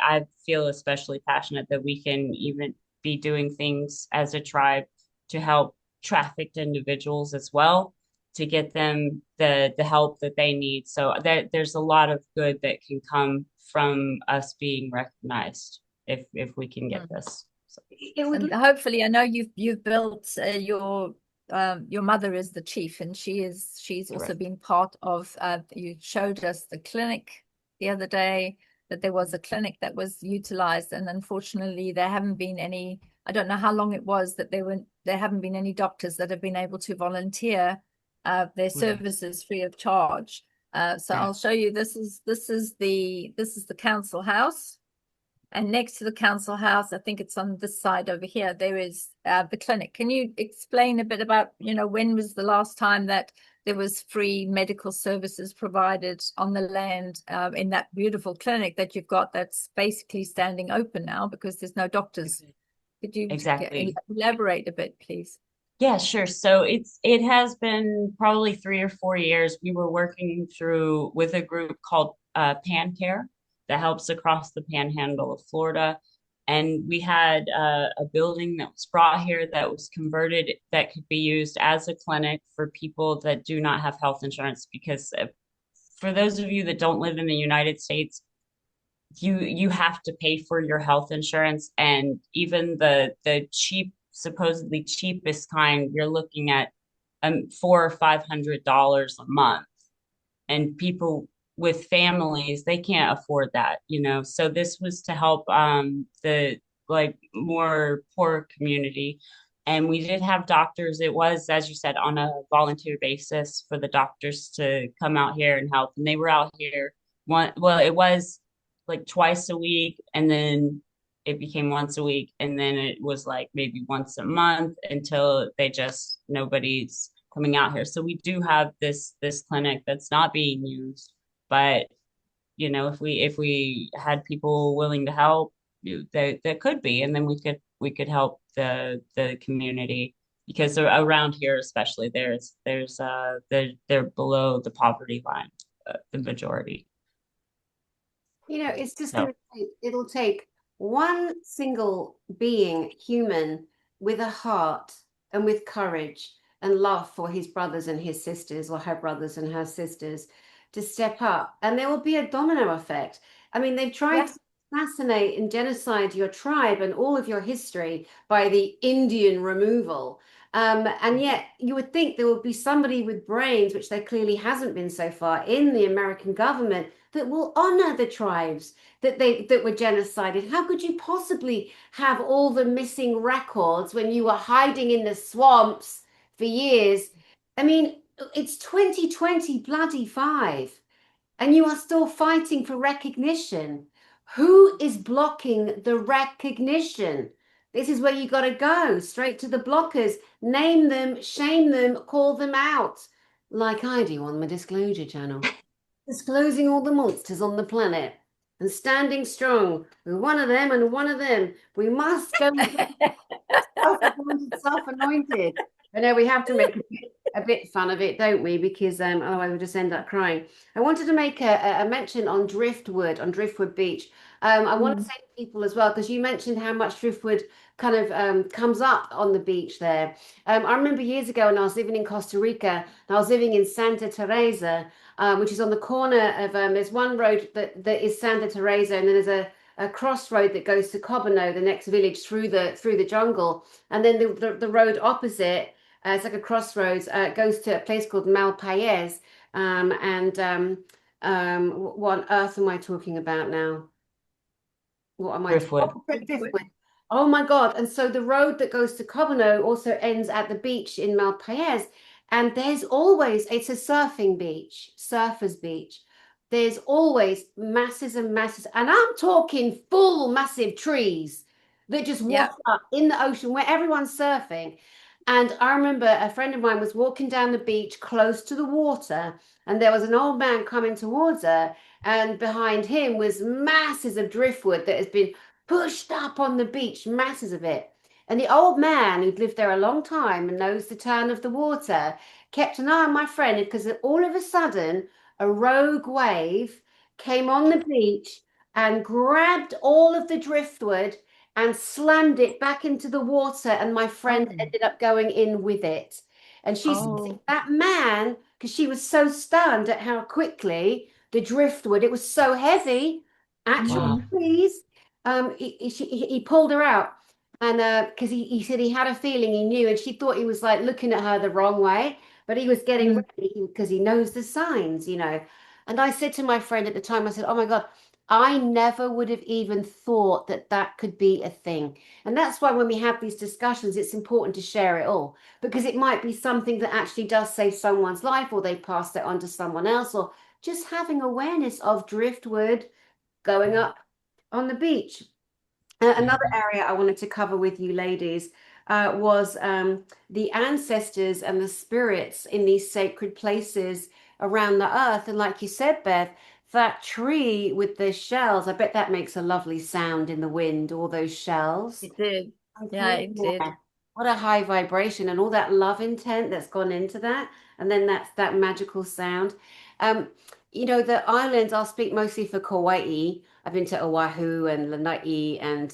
feel especially passionate that we can even be doing things as a tribe to help trafficked individuals as well, to get them the help that they need. So there's a lot of good that can come from us being recognized if we can get this. So. It would And hopefully, I know you've built your mother is the chief, and she's also Correct. been part of. You showed us the clinic the other day, that there was a clinic that was utilized, and unfortunately, there haven't been any. I don't know how long it was that there haven't been any doctors that have been able to volunteer their services free of charge. So Yeah. I'll show you. This is the council house. And next to the council house, I think it's on this side over here, there is the clinic. Can you explain a bit about, when was the last time that there was free medical services provided on the land in that beautiful clinic that you've got that's basically standing open now because there's no doctors? Could you Exactly. elaborate a bit, please? Yeah, sure. So it has been probably 3 or 4 years. We were working through with a group called Pan Care that helps across the panhandle of Florida. And we had a building that was brought here that was converted, that could be used as a clinic for people that do not have health insurance. Because for those of you that don't live in the United States, you have to pay for your health insurance, and even the supposedly cheapest kind, you're looking at $400 or $500 a month, and people with families, they can't afford that, so this was to help the like more poor community. And we did have doctors. It was, as you said, on a volunteer basis for the doctors to come out here and help, and they were out here it was like twice a week, and then it became once a week, and then it was like maybe once a month, until nobody's coming out here. So we do have this clinic that's not being used, but if we had people willing to help, that could be, and then we could help the community, because around here especially, they're below the poverty line, the majority. It's just So it'll take one single being, human, with a heart and with courage and love for his brothers and his sisters, or her brothers and her sisters, to step up. And there will be a domino effect. I mean, they've tried Yeah. to assassinate and genocide your tribe and all of your history by the Indian removal. And yet you would think there would be somebody with brains, which there clearly hasn't been so far, in the American government that will honor the tribes that were genocided. How could you possibly have all the missing records when you were hiding in the swamps for years? I mean, it's 2020 bloody five, and you are still fighting for recognition. Who is blocking the recognition? This is where you got to go straight to the blockers. Name them, shame them, call them out, like I do on my disclosure channel, disclosing all the monsters on the planet and standing strong with one of them and one of them. We must go self-appointed, self-anointed. I know we have to make a bit fun of it, don't we? Because otherwise we'll just end up crying. I wanted to make a mention on Driftwood Beach. I want to Mm. say to people as well, because you mentioned how much driftwood kind of comes up on the beach there. I remember years ago when I was living in Costa Rica, and I was living in Santa Teresa, which is on the corner of there's one road that is Santa Teresa, and then there's a crossroad that goes to Cobano, the next village through the jungle, and then the road opposite. It's like a crossroads. It goes to a place called Malpayez. And what on earth am I talking about now? What am I Driftwood. Driftwood. Oh my God. And so the road that goes to Cobano also ends at the beach in Malpayez. And there's always, it's a surfing beach, surfers beach. There's always masses and masses, and I'm talking full massive trees that just wash Yeah. up in the ocean where everyone's surfing. And I remember a friend of mine was walking down the beach close to the water, and there was an old man coming towards her, and behind him was masses of driftwood that has been pushed up on the beach, masses of it. And the old man who'd lived there a long time and knows the turn of the water kept an eye on my friend because all of a sudden a rogue wave came on the beach and grabbed all of the driftwood and slammed it back into the water, and my friend Oh. ended up going in with it. And she said Oh. that man, because she was so stunned at how quickly the driftwood, it was so heavy, actual Wow. Mm. trees. He pulled her out, and because he said he had a feeling he knew, and she thought he was like looking at her the wrong way, but he was getting Mm. ready because he knows the signs. And I said to my friend at the time, I said, "Oh my God, I never would have even thought that that could be a thing." And that's why when we have these discussions, it's important to share it all because it might be something that actually does save someone's life, or they passed it on to someone else, or just having awareness of driftwood going up on the beach. Another Mhm. area I wanted to cover with you ladies was the ancestors and the spirits in these sacred places around the earth. And like you said, Beth, that tree with the shells, I bet that makes a lovely sound in the wind, all those shells. It did. Yeah, Okay, it did. yeah. What a high vibration and all that love intent that's gone into that. And then that's that magical sound. Um, the islands, I'll speak mostly for Kauai. I've been to Oahu and Lanai and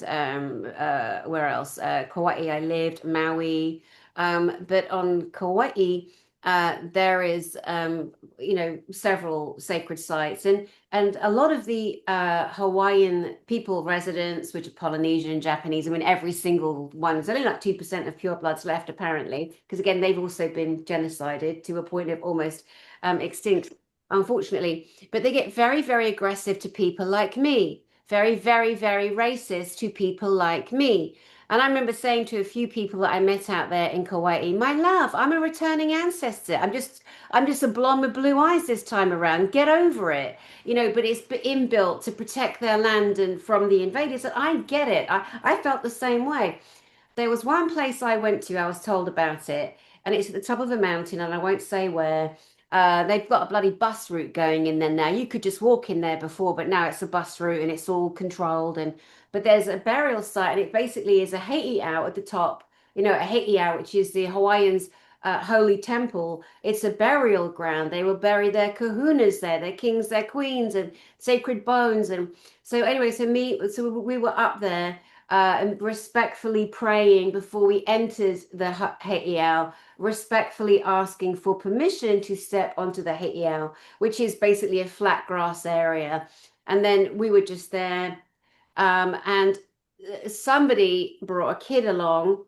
where else? Kauai, I lived, Maui. But on Kauai, there is several sacred sites. And a lot of the Hawaiian people residents, which are Polynesian, Japanese, I mean, every single one, there's only like 2% of purebloods left, apparently, because again, they've also been genocided to a point of almost extinct, unfortunately. But they get very, very aggressive to people like me, very, very, very racist to people like me. And I remember saying to a few people that I met out there in Kauai, my love, I'm a returning ancestor. I'm just a blonde with blue eyes this time around. Get over it. But it's inbuilt to protect their land and from the invaders. And I get it. I felt the same way. There was one place I went to, I was told about it, and it's at the top of a mountain, and I won't say where. They've got a bloody bus route going in there now. You could just walk in there before, but now it's a bus route and it's all controlled. But there's a burial site, and it basically is a heiau at the top. A heiau, which is the Hawaiians' holy temple. It's a burial ground. They will bury their kahunas there, their kings, their queens, and sacred bones. And so anyway, so we were up there and respectfully praying before we entered the heiau, respectfully asking for permission to step onto the heiau, which is basically a flat grass area. And then we were just there, and somebody brought a kid along,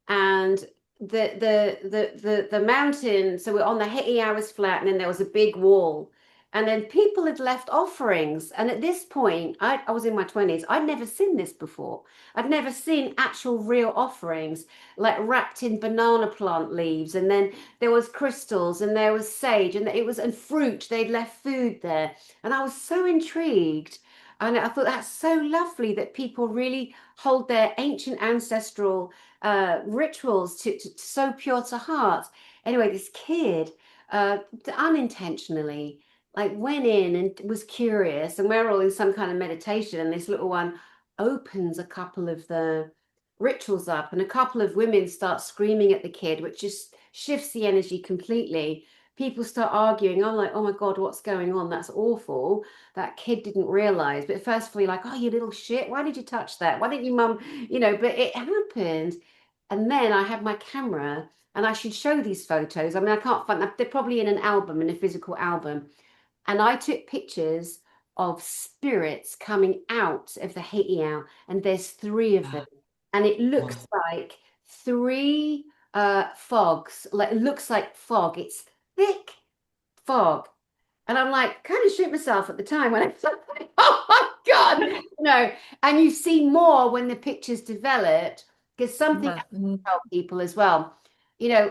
and the mountain. So we're on the heiau was flat, and then there was a big wall. And then people had left offerings. And at this point, I was in my 20s. I'd never seen this before. I'd never seen actual real offerings, like wrapped in banana plant leaves. And then there was crystals and there was sage and fruit. They'd left food there. And I was so intrigued. And I thought that's so lovely that people really hold their ancient ancestral rituals to so pure to heart. Anyway, this kid unintentionally like went in and was curious, and we're all in some kind of meditation, and this little one opens a couple of the rituals up, and a couple of women start screaming at the kid, which just shifts the energy completely. People start arguing. I'm like, oh my God, what's going on? That's awful. That kid didn't realize. But firstly, like, oh, you little shit, why did you touch that? Why didn't you, mum? But it happened. And then I had my camera and I should show these photos. I mean, I can't find them. They're probably in an album, in a physical album. And I took pictures of spirits coming out of the Heiau, and there's three of them. And it looks like three fogs, like it looks like fog. It's thick fog. And I'm like, kind of shoot myself at the time when I was like, oh my God, and you see more when the pictures developed, because something else Mhm. help people as well.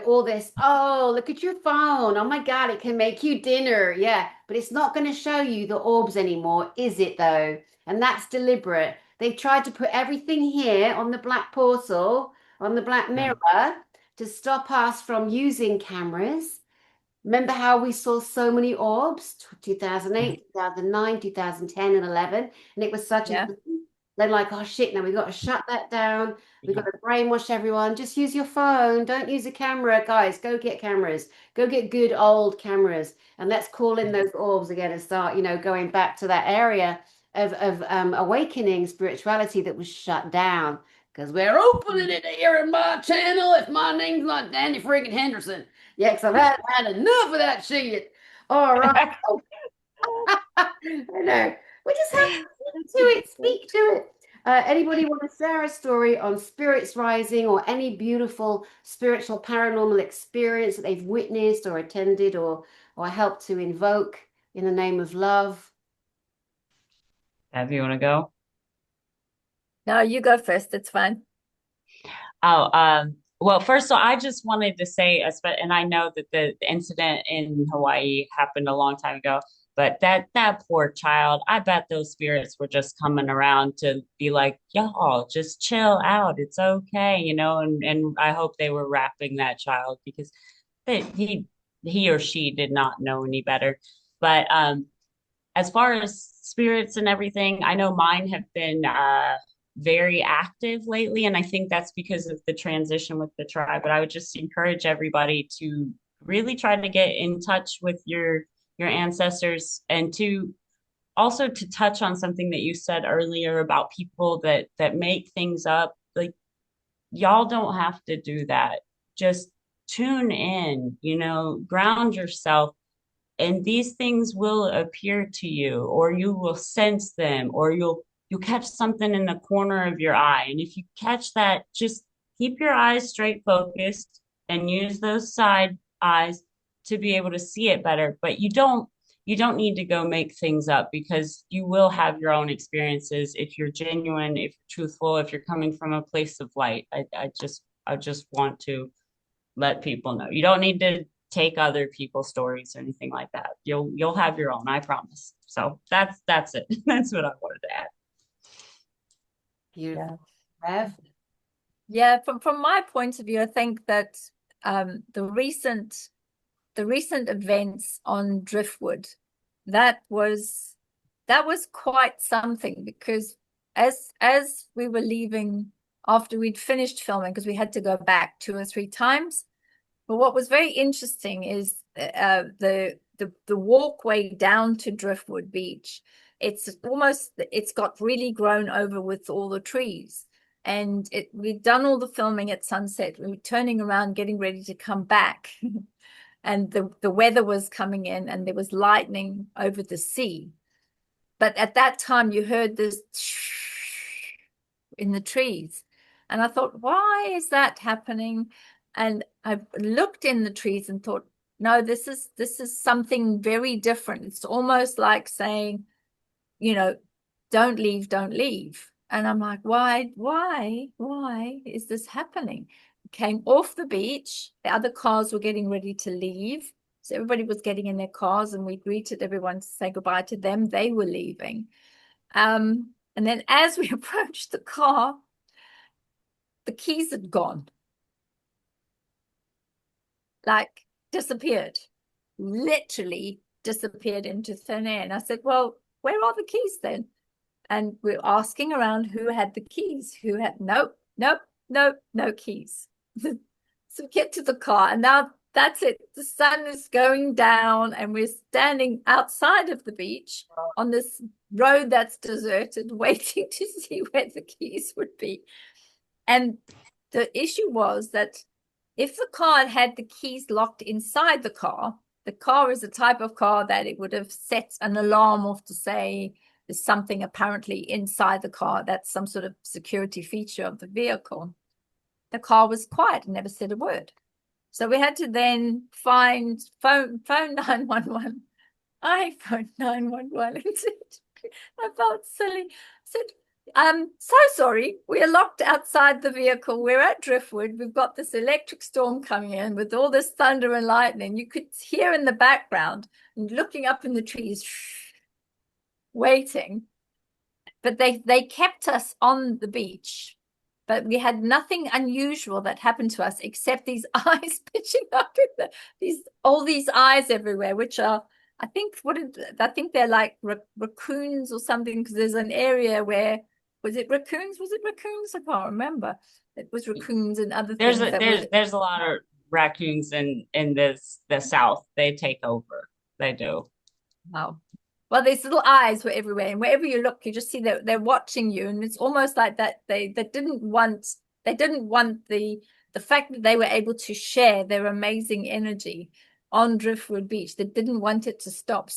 All this, oh, look at your phone. Oh my God, it can make you dinner. Yeah, but it's not going to show you the orbs anymore, is it though? And that's deliberate. They've tried to put everything here on the black portal, on the black mirror, to stop us from using cameras. Remember how we saw so many orbs? 2008, 2009, 2010, and 11. And it was such Yeah. they're like, oh shit, now we've got to shut that down. We've got to brainwash everyone. Just use your phone. Don't use a camera. Guys, go get cameras. Go get good old cameras. And let's call in those orbs again and start, going back to that area of awakening spirituality that was shut down. Because we're opening it here in my channel if my name's not Danny freaking Henderson. Yeah, because I've had enough of that shit. All right. I know. We just have to speak to it. Anybody want to share a story on spirits rising or any beautiful spiritual paranormal experience that they've witnessed or attended or helped to invoke in the name of love? Have you want to go? No, you go first. It's fine. Oh, well, first of all, I just wanted to say, and I know that the incident in Hawaii happened a long time ago, but that poor child, I bet those spirits were just coming around to be like, y'all, just chill out. It's okay, and I hope they were wrapping that child because he or she did not know any better. But as far as spirits and everything, I know mine have been very active lately, and I think that's because of the transition with the tribe. But I would just encourage everybody to really try to get in touch with your ancestors, and to also to touch on something that you said earlier about people that make things up. Like, y'all don't have to do that. Just tune in, ground yourself, and these things will appear to you, or you will sense them, or you'll catch something in the corner of your eye. And if you catch that, just keep your eyes straight focused and use those side eyes to be able to see it better. But you don't need to go make things up, because you will have your own experiences if you're genuine, if you're truthful, if you're coming from a place of light. I just want to let people know. You don't need to take other people's stories or anything like that. You'll have your own, I promise. So that's it. That's what I wanted to add. Beautiful. Yeah. Bev? Yeah, from my point of view, I think that the recent events on Driftwood, that was quite something, because as we were leaving after we'd finished filming, because we had to go back 2 or 3 times. But what was very interesting is the walkway down to Driftwood Beach. It's got really grown over with all the trees. And we'd done all the filming at sunset. We were turning around, getting ready to come back. And the weather was coming in, and there was lightning over the sea. But at that time, you heard this in the trees. And I thought, why is that happening? And I looked in the trees and thought, no, this is something very different. It's almost like saying, don't leave, don't leave. And I'm like, why is this happening? Came off the beach. The other cars were getting ready to leave. So everybody was getting in their cars, and we greeted everyone to say goodbye to them. They were leaving. And then as we approached the car, the keys had gone. Like, disappeared. Literally disappeared into thin air. And I said, well, where are the keys then? And we're asking around who had the keys, no keys. So we get to the car, and now that's it. The sun is going down and we're standing outside of the beach on this road that's deserted, waiting to see where the keys would be. And the issue was that if the car had the keys locked inside the car is a type of car that it would have set an alarm off to say there's something apparently inside the car. That's some sort of security feature of the vehicle. The car was quiet and never said a word. So we had to then phone 911. I phoned 911 and said, I felt silly. I said, so sorry, we're locked outside the vehicle. We're at Driftwood. We've got this electric storm coming in with all this thunder and lightning. You could hear in the background and looking up in the trees, waiting. But they kept us on the beach. But we had nothing unusual that happened to us except these eyes pitching up in all these eyes everywhere, which are, I think they're like raccoons or something, because there's an area where was it raccoons? I can't remember. It was raccoons and other things. There's a lot of raccoons in the South. They take over. They do. Wow. Well, these little eyes were everywhere, and wherever you look, you just see that they're watching you, and it's almost like that they didn't want the fact that they were able to share their amazing energy on Driftwood Beach. They didn't want it to stop.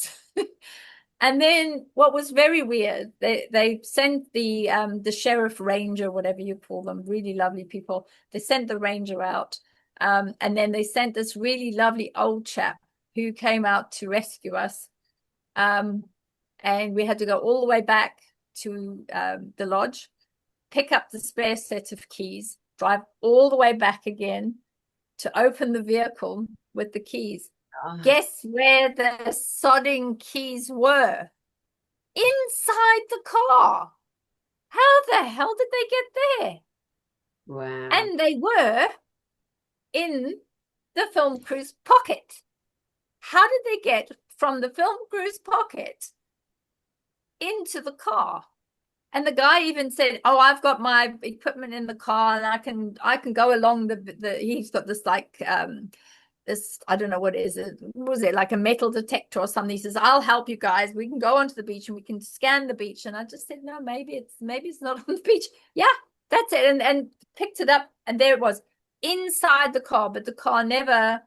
And then what was very weird, they sent the sheriff ranger, whatever you call them, really lovely people. They sent the ranger out, and then they sent this really lovely old chap who came out to rescue us. And we had to go all the way back to the lodge, pick up the spare set of keys, drive all the way back again to open the vehicle with the keys. Guess where the sodding keys were? Inside the car. How the hell did they get there? Wow. And they were in the film crew's pocket. How did they get from the film crew's pocket into the car? And the guy even said, "Oh, I've got my equipment in the car, and I can go along the." He's got this like this, I don't know what it is. Was it like a metal detector or something? He says, "I'll help you guys. We can go onto the beach and we can scan the beach." And I just said, "No, maybe it's not on the beach." Yeah, that's it. And picked it up, and there it was inside the car, but the car never,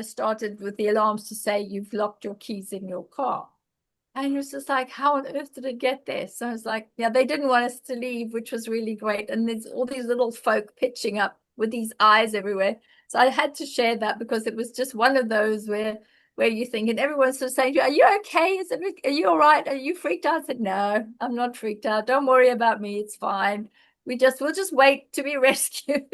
started with the alarms to say you've locked your keys in your car. And he was just like, how on earth did it get there? So I was like, yeah, they didn't want us to leave, which was really great. And there's all these little folk pitching up with these eyes everywhere. So I had to share that because it was just one of those where you think, and everyone's sort of saying, are you okay? Are you all right? Are you freaked out? I said, no, I'm not freaked out. Don't worry about me. It's fine. We'll just wait to be rescued.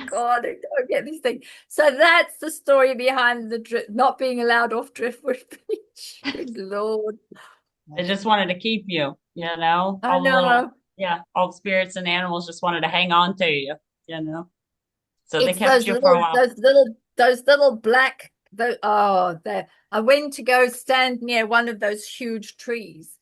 God, I don't get these things. So that's the story behind the not being allowed off Driftwood Beach. Good Lord. They just wanted to keep you, I know. All spirits and animals just wanted to hang on to you, So they It's kept you for a while. Those little black. I went to go stand near one of those huge trees,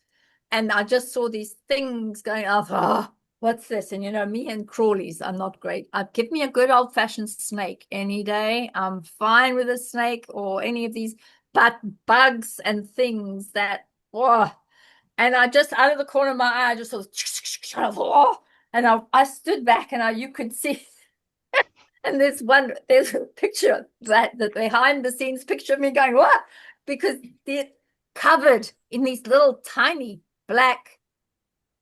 and I just saw these things going off. Oh, what's this? And me and crawlies, I'm not great. Give me a good old-fashioned snake any day. I'm fine with a snake or any of these, but bugs and things that, and I just, out of the corner of my eye, I just saw, and I stood back, and you could see, and there's a picture that behind the scenes picture of me going, what? Because they're covered in these little tiny black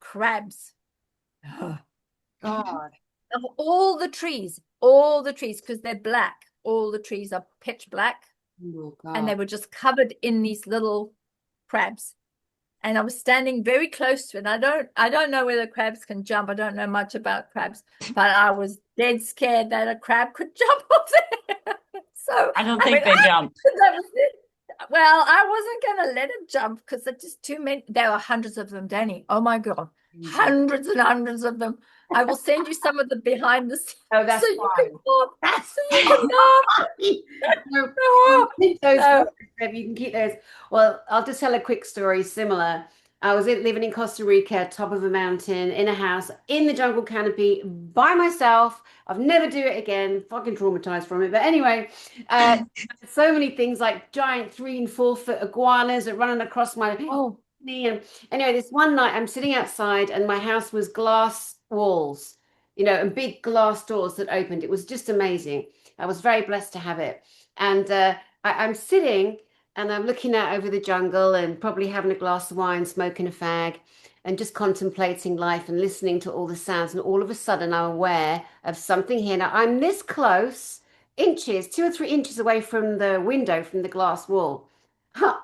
crabs. Oh, God. Of all the trees, because they're black, all the trees are pitch black. Oh, God. And they were just covered in these little crabs. And I was standing very close to it. I don't know whether crabs can jump. I don't know much about crabs, but I was dead scared that a crab could jump off there. So I don't think they jump. That was it. Well, I wasn't going to let it jump because there's just too many. There were hundreds of them, Dani. Oh my God. Hundreds and hundreds of them. I will send you some of the behind the scenes. Oh, that's so fine. You can You can keep those. Well, I'll just tell a quick story similar. I was living in Costa Rica, top of a mountain, in a house, in the jungle canopy, by myself. I've never do it again. Fucking traumatized from it. But anyway, uh, so many things like giant 3 and 4 foot iguanas are running across my Oh, knee. And anyway, this one night I'm sitting outside and my house was glass walls, and big glass doors that opened. It was just amazing. I was very blessed to have it. And I'm sitting and I'm looking out over the jungle and probably having a glass of wine, smoking a fag, and just contemplating life and listening to all the sounds. And all of a sudden, I'm aware of something here. Now, I'm this close, inches, 2 or 3 inches away from the window, from the glass wall.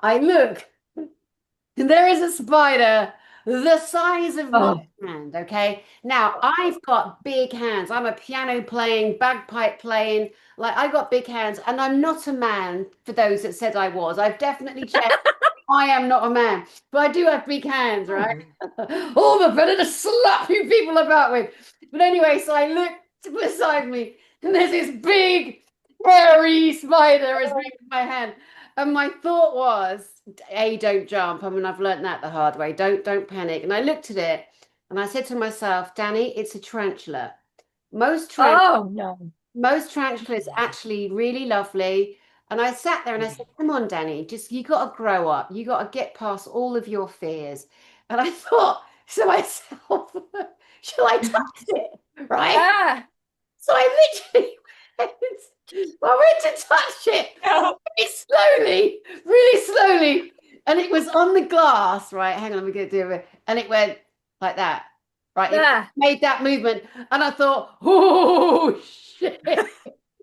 I look, and there is a spider the size of my oh. hand. Okay. Now, I've got big hands. I'm a piano playing, bagpipe playing. Like, I got big hands, and I'm not a man for those that said I was. I've definitely checked. I am not a man, but I do have big hands, right? All the better to slap you people about with. But anyway, so I look beside me, and there's this big, hairy spider as big as my hand. And my thought was, A, don't jump. I mean, I've learned that the hard way. Don't panic. And I looked at it and I said to myself, Danny, it's a tarantula. Most tarantulas Oh no. most tarantulas actually really lovely. And I sat there and I said, come on, Danny, just you got to grow up. You got to get past all of your fears. And I thought to myself, shall I touch it? Right? Ah, So I literally went, I went to touch it No. really slowly. And it was on the glass, right? Hang on, let me get to it. And it went like that, right? It ah. made that movement. And I thought, oh, shit.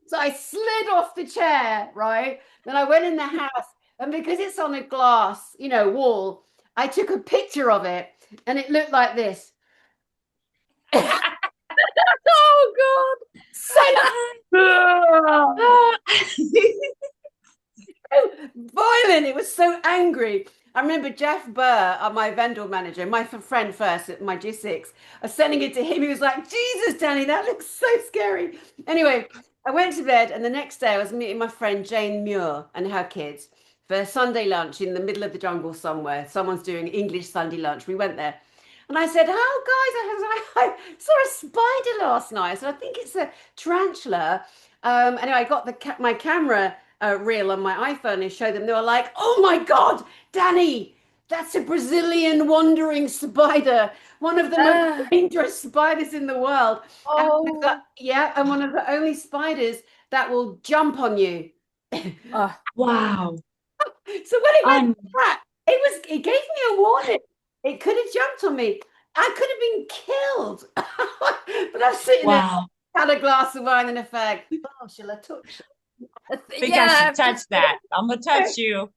So I slid off the chair, right? Then I went in the house. And because it's on a glass, wall, I took a picture of it and it looked like this. Oh God. So violent. It was so angry. I remember Jeff Burr, my vendor manager, my friend first at my G6, I was sending it to him. He was like, Jesus, Danny, that looks so scary. Anyway, I went to bed, and the next day I was meeting my friend Jane Muir and her kids for Sunday lunch in the middle of the jungle somewhere. Someone's doing English Sunday lunch. We went there. And I said, oh, guys, I saw a spider last night. So I think it's a tarantula. Anyway, I got my camera reel on my iPhone and showed them. They were like, "Oh my God, Danny, that's a Brazilian wandering spider, one of the most Ah, dangerous spiders in the world." And oh. yeah, and one of the only spiders that will jump on you. Oh. Wow. So when it went Un that, it gave me a warning. It could have jumped on me. I could have been killed. But I'm sitting there, wow. had a glass of wine and a fag. Oh, shall I touch? I think I Yeah. should touch that. I'm gonna touch you.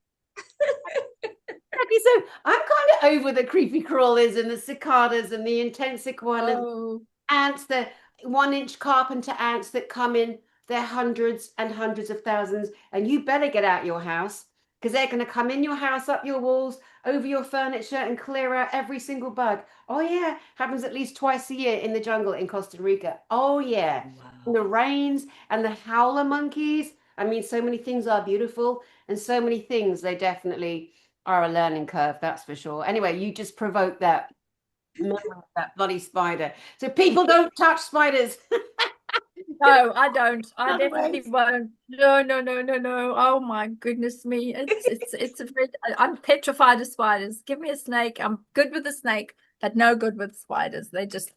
Exactly. So I'm kind of over the creepy crawlers and the cicadas and the intense iguanas, Oh. ants, the 1 inch carpenter ants that come in. They're hundreds and hundreds of thousands. And you better get out your house because they're going to come in your house, up your walls, over your furniture, and clear out every single bug. Oh, yeah. Happens at least twice a year in the jungle in Costa Rica. Oh, yeah. And Wow. the rains and the howler monkeys. I mean, so many things are beautiful, and so many things they definitely are a learning curve, that's for sure. Anyway, you just provoked that memory of that bloody spider. So people don't touch spiders. No, I don't. I Other definitely ways. won't. No, no, no, no, no. Oh my goodness me. It's a very, I'm petrified of spiders. Give me a snake. I'm good with a snake, but no good with spiders. They just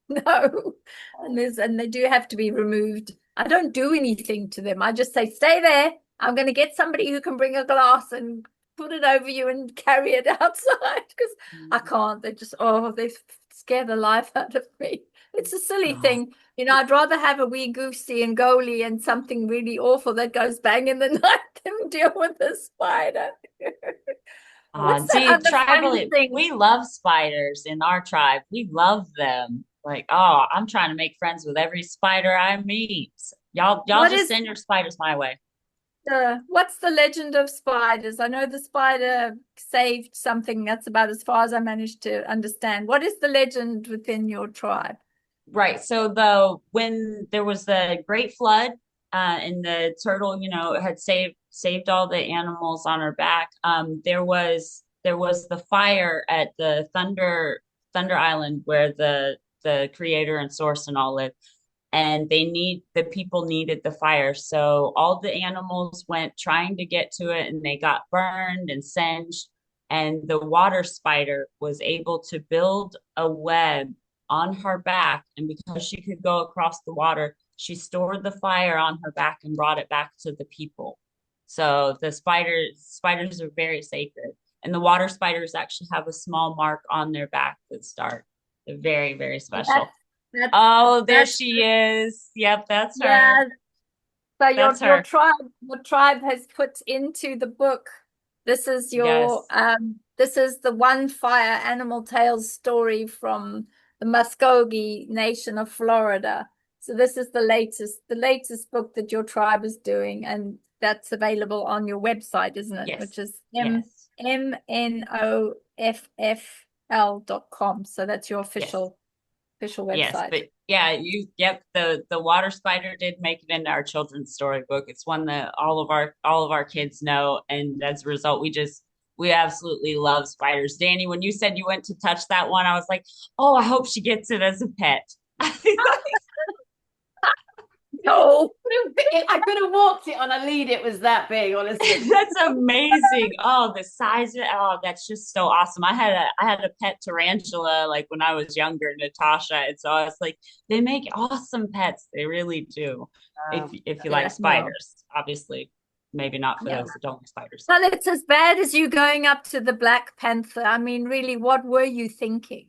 no. And they do have to be removed. I don't do anything to them. I just say, stay there. I'm going to get somebody who can bring a glass and put it over you and carry it outside because I can't. They just, oh, they scare the life out of me. It's a silly Oh, thing. I'd rather have a wee goosey and goalie and something really awful that goes bang in the night than deal with a spider. What's that see, other funny tribally, thing? we love spiders in our tribe. We love them. Like, oh, I'm trying to make friends with every spider I meet. Y'all What just is send your spiders my way. what's the legend of spiders? I know the spider saved something. That's about as far as I managed to understand. What is the legend within your tribe? Right. So when there was the great flood, and the turtle, had saved all the animals on her back, there was the fire at the Thunder Island where the creator and source and all live, and the people needed the fire, so all the animals went trying to get to it, and they got burned and singed. And the water spider was able to build a web on her back, and because she could go across the water, she stored the fire on her back and brought it back to the people. So the spiders are very sacred, and the water spiders actually have a small mark on their back that start. They're very, very special. That's Oh, there that's she is. Yep, that's her. yeah. So That's your her. tribe has put into the book. This is Yes. this is the One Fire Animal Tales story from the Muscovee Nation of Florida. So this is the latest book that your tribe is doing, and that's available on your website, isn't it? Yes. Which is Yes. mnoffl.com. So that's your Yes. official Yes. website. But yeah, yep, the water spider did make it into our children's storybook. It's one that all of our kids know. And as a result, we absolutely love spiders. Dani, when you said you went to touch that one, I was like, oh, I hope she gets it as a pet. No. I could have walked it on a lead. It was that big, honestly. That's amazing. Oh, the size of it. Oh, that's just so awesome. I had a pet tarantula like when I was younger, Natasha. And so I was like, they make awesome pets. They really do. If you like Yeah, no. spiders, obviously, maybe not for Yeah. those that don't like spiders. Well, it's as bad as you going up to the Black Panther. I mean, really, what were you thinking?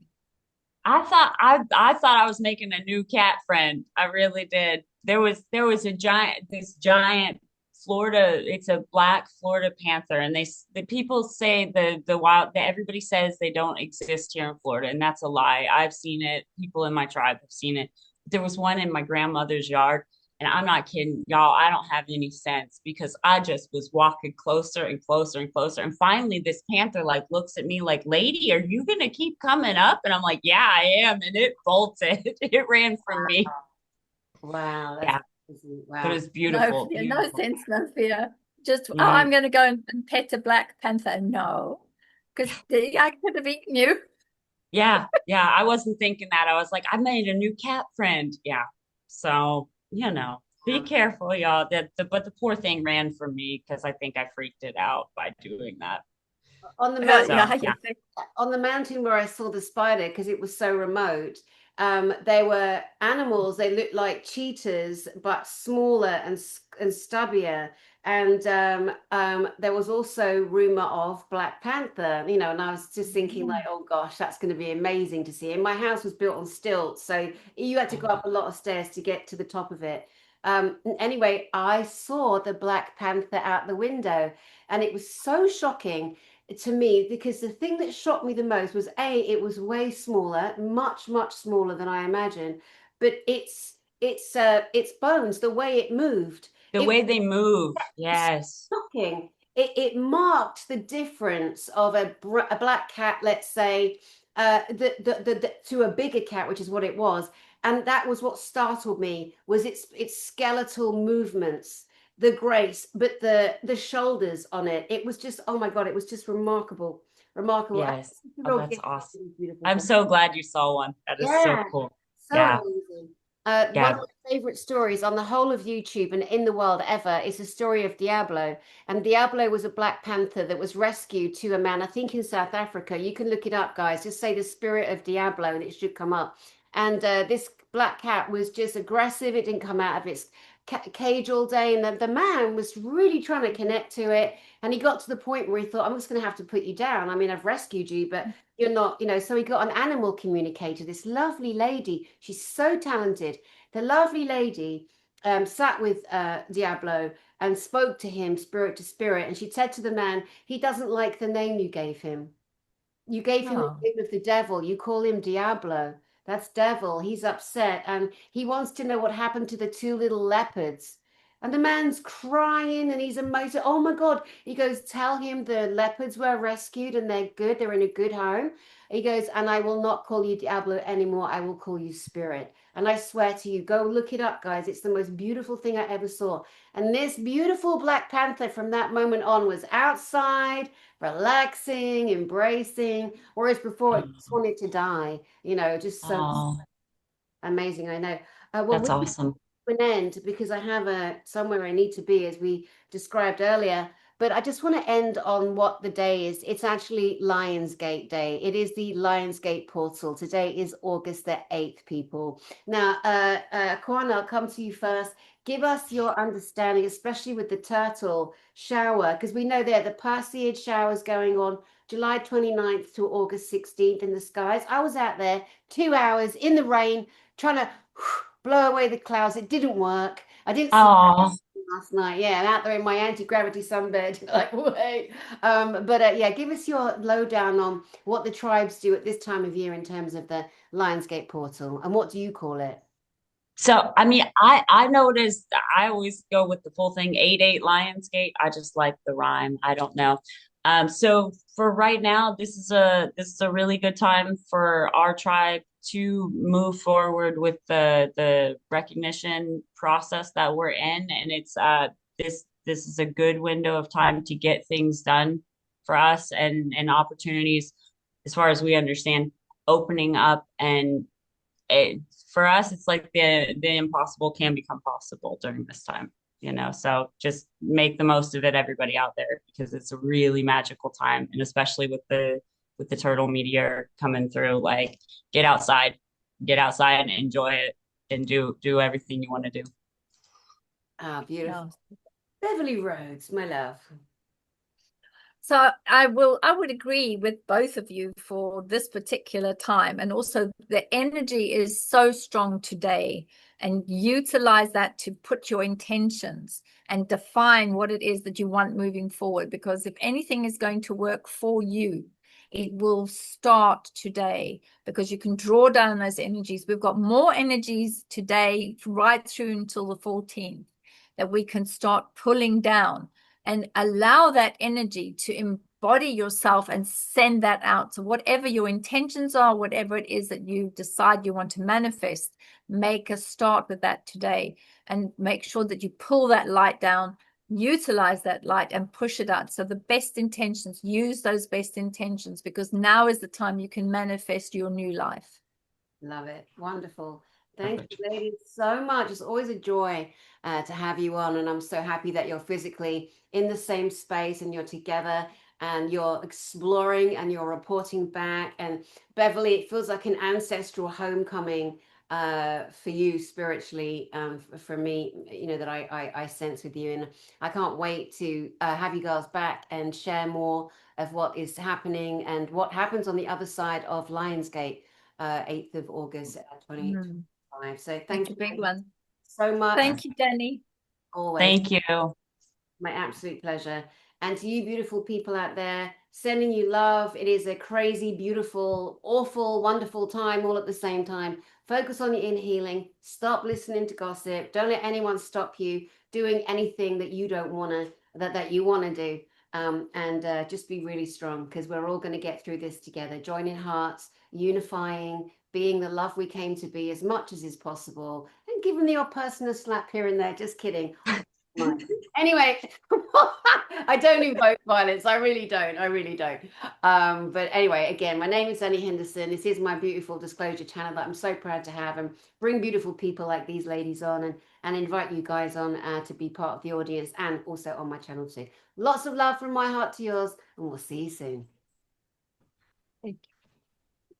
I thought I was making a new cat friend. I really did. There was a giant Florida. It's a black Florida panther, and the people say the wild that everybody says they don't exist here in Florida, and that's a lie. I've seen it. People in my tribe have seen it. There was one in my grandmother's yard. And I'm not kidding, y'all. I don't have any sense because I just was walking closer and closer and closer. And finally, this panther like looks at me like, "Lady, are you gonna keep coming up?" And I'm like, "Yeah, I am." And it bolted. It ran from me. Wow, that's Yeah, crazy. but it Wow. was No beautiful, fear, no beautiful. sense, no fear. Just, oh, Mm, I'm going to go and pet a Black Panther. No, because I could have eaten you. yeah, yeah. I wasn't thinking that. I was like, I made a new cat friend. Yeah. So, be Wow. careful, y'all. But the poor thing ran from me because I think I freaked it out by doing that. On the mountain, So, Yeah, yeah. on the mountain where I saw the spider, because it was so remote, they were animals. They looked like cheetahs, but smaller and stubbier. And there was also rumor of Black Panther, and I was just thinking like, oh gosh, that's going to be amazing to see. And my house was built on stilts, so you had to go up a lot of stairs to get to the top of it. Anyway, I saw the Black Panther out the window, and it was so shocking to me because the thing that shocked me the most was it was way smaller, much smaller than I imagined, but its bones, the way it moved, The it way they move. was Yes. shocking. It marked the difference of a black cat, let's say, to a bigger cat, which is what it was. And that was what startled me, was its skeletal movements, the grace, but the shoulders on it. It was just, oh my God, it was just remarkable, remarkable. And Yes. it's a Oh, real that's gift. awesome. It's a beautiful I'm thing. so glad you saw one. That is so Yeah, cool. so Yeah. amazing. One Yeah. of my favorite stories on the whole of YouTube and in the world ever is the story of Diablo. And Diablo was a Black Panther that was rescued to a man, I think in South Africa. You can look it up, guys. Just say the spirit of Diablo and it should come up. And this black cat was just aggressive. It didn't come out of its cage all day. And the man was really trying to connect to it. And he got to the point where he thought, I'm just going to have to put you down. I mean, I've rescued you, but you're not, so he got an animal communicator, this lovely lady. She's so talented. The lovely lady sat with Diablo and spoke to him spirit to spirit. And she said to the man, he doesn't like the name you gave him. You gave him the Oh, name of the devil. You call him Diablo. That's devil. He's upset. And he wants to know what happened to the two little leopards. And the man's crying and he's emotional. Oh my God. He goes, tell him the leopards were rescued and they're good. They're in a good home. He goes, and I will not call you Diablo anymore. I will call you Spirit. And I swear to you, go look it up, guys. It's the most beautiful thing I ever saw. And this beautiful Black Panther from that moment on was outside, relaxing, embracing, whereas before it just wanted to die, just so Oh, amazing. I know. Well, that's we awesome. an end because I have somewhere I need to be, as we described earlier. But I just want to end on what the day is. It's actually Lionsgate Day. It is the Lionsgate portal. Today is August the 8th, people. Now, Akwana, I'll come to you first. Give us your understanding, especially with the turtle shower, because we know there the Perseid shower is going on July 29th to August 16th in the skies. I was out there 2 hours in the rain trying to blow away the clouds. It didn't work. I didn't see Oh, last night. Yeah, I'm out there in my anti-gravity sunbed. Like, wait. But yeah, give us your lowdown on what the tribes do at this time of year in terms of the Lionsgate portal, and what do you call it? so I mean, I noticed I always go with the full thing, 8-8 Lionsgate. I just like the rhyme. I don't know. So for right now, this is a really good time for our tribe to move forward with the recognition process that we're in, and it's this is a good window of time to get things done for us and opportunities as far as we understand opening up and it, for us, it's like the impossible can become possible during this time, So just make the most of it, everybody out there, because it's a really magical time, and especially with the turtle meteor coming through, like get outside and enjoy it, and do everything you want to do. Ah, beautiful. Yeah. Beverly Rhodes, my love. So I would agree with both of you for this particular time. And also the energy is so strong today, and utilize that to put your intentions and define what it is that you want moving forward. Because if anything is going to work for you, it will start today, because you can draw down those energies. We've got more energies today right through until the 14th that we can start pulling down, and allow that energy to embody yourself and send that out. So whatever your intentions are, whatever it is that you decide you want to manifest, make a start with that today, and make sure that you pull that light down, utilize that light and push it out. So the best intentions, use those best intentions, because now is the time you can manifest your new life. Love it. Wonderful. Thank you, Perfect. ladies, so much. It's always a joy to have you on, and I'm so happy that you're physically in the same space and you're together and you're exploring and you're reporting back. And Beverly, it feels like an ancestral homecoming for you spiritually, for me, that I sense with you. And I can't wait to have you girls back and share more of what is happening and what happens on the other side of Lionsgate. 8th of August, 2025. So It's thank a you big one. so much. Thank you, Dani. Always Thank you. my absolute pleasure. And to you beautiful people out there, sending you love. It is a crazy, beautiful, awful, wonderful time all at the same time. Focus on your inner healing. Stop listening to gossip. Don't let anyone stop you doing anything that you don't want to, that you want to do. And just be really strong, because we're all going to get through this together, joining hearts, unifying, being the love we came to be as much as is possible, and giving the odd person a slap here and there. Just kidding. Anyway, I don't invoke violence. I really don't. I really don't. But anyway, again, my name is Dani Henderson. This is my beautiful disclosure channel that I'm so proud to have, and bring beautiful people like these ladies on, and invite you guys on to be part of the audience, and also on my channel too. Lots of love from my heart to yours, and we'll see you soon. Thank you.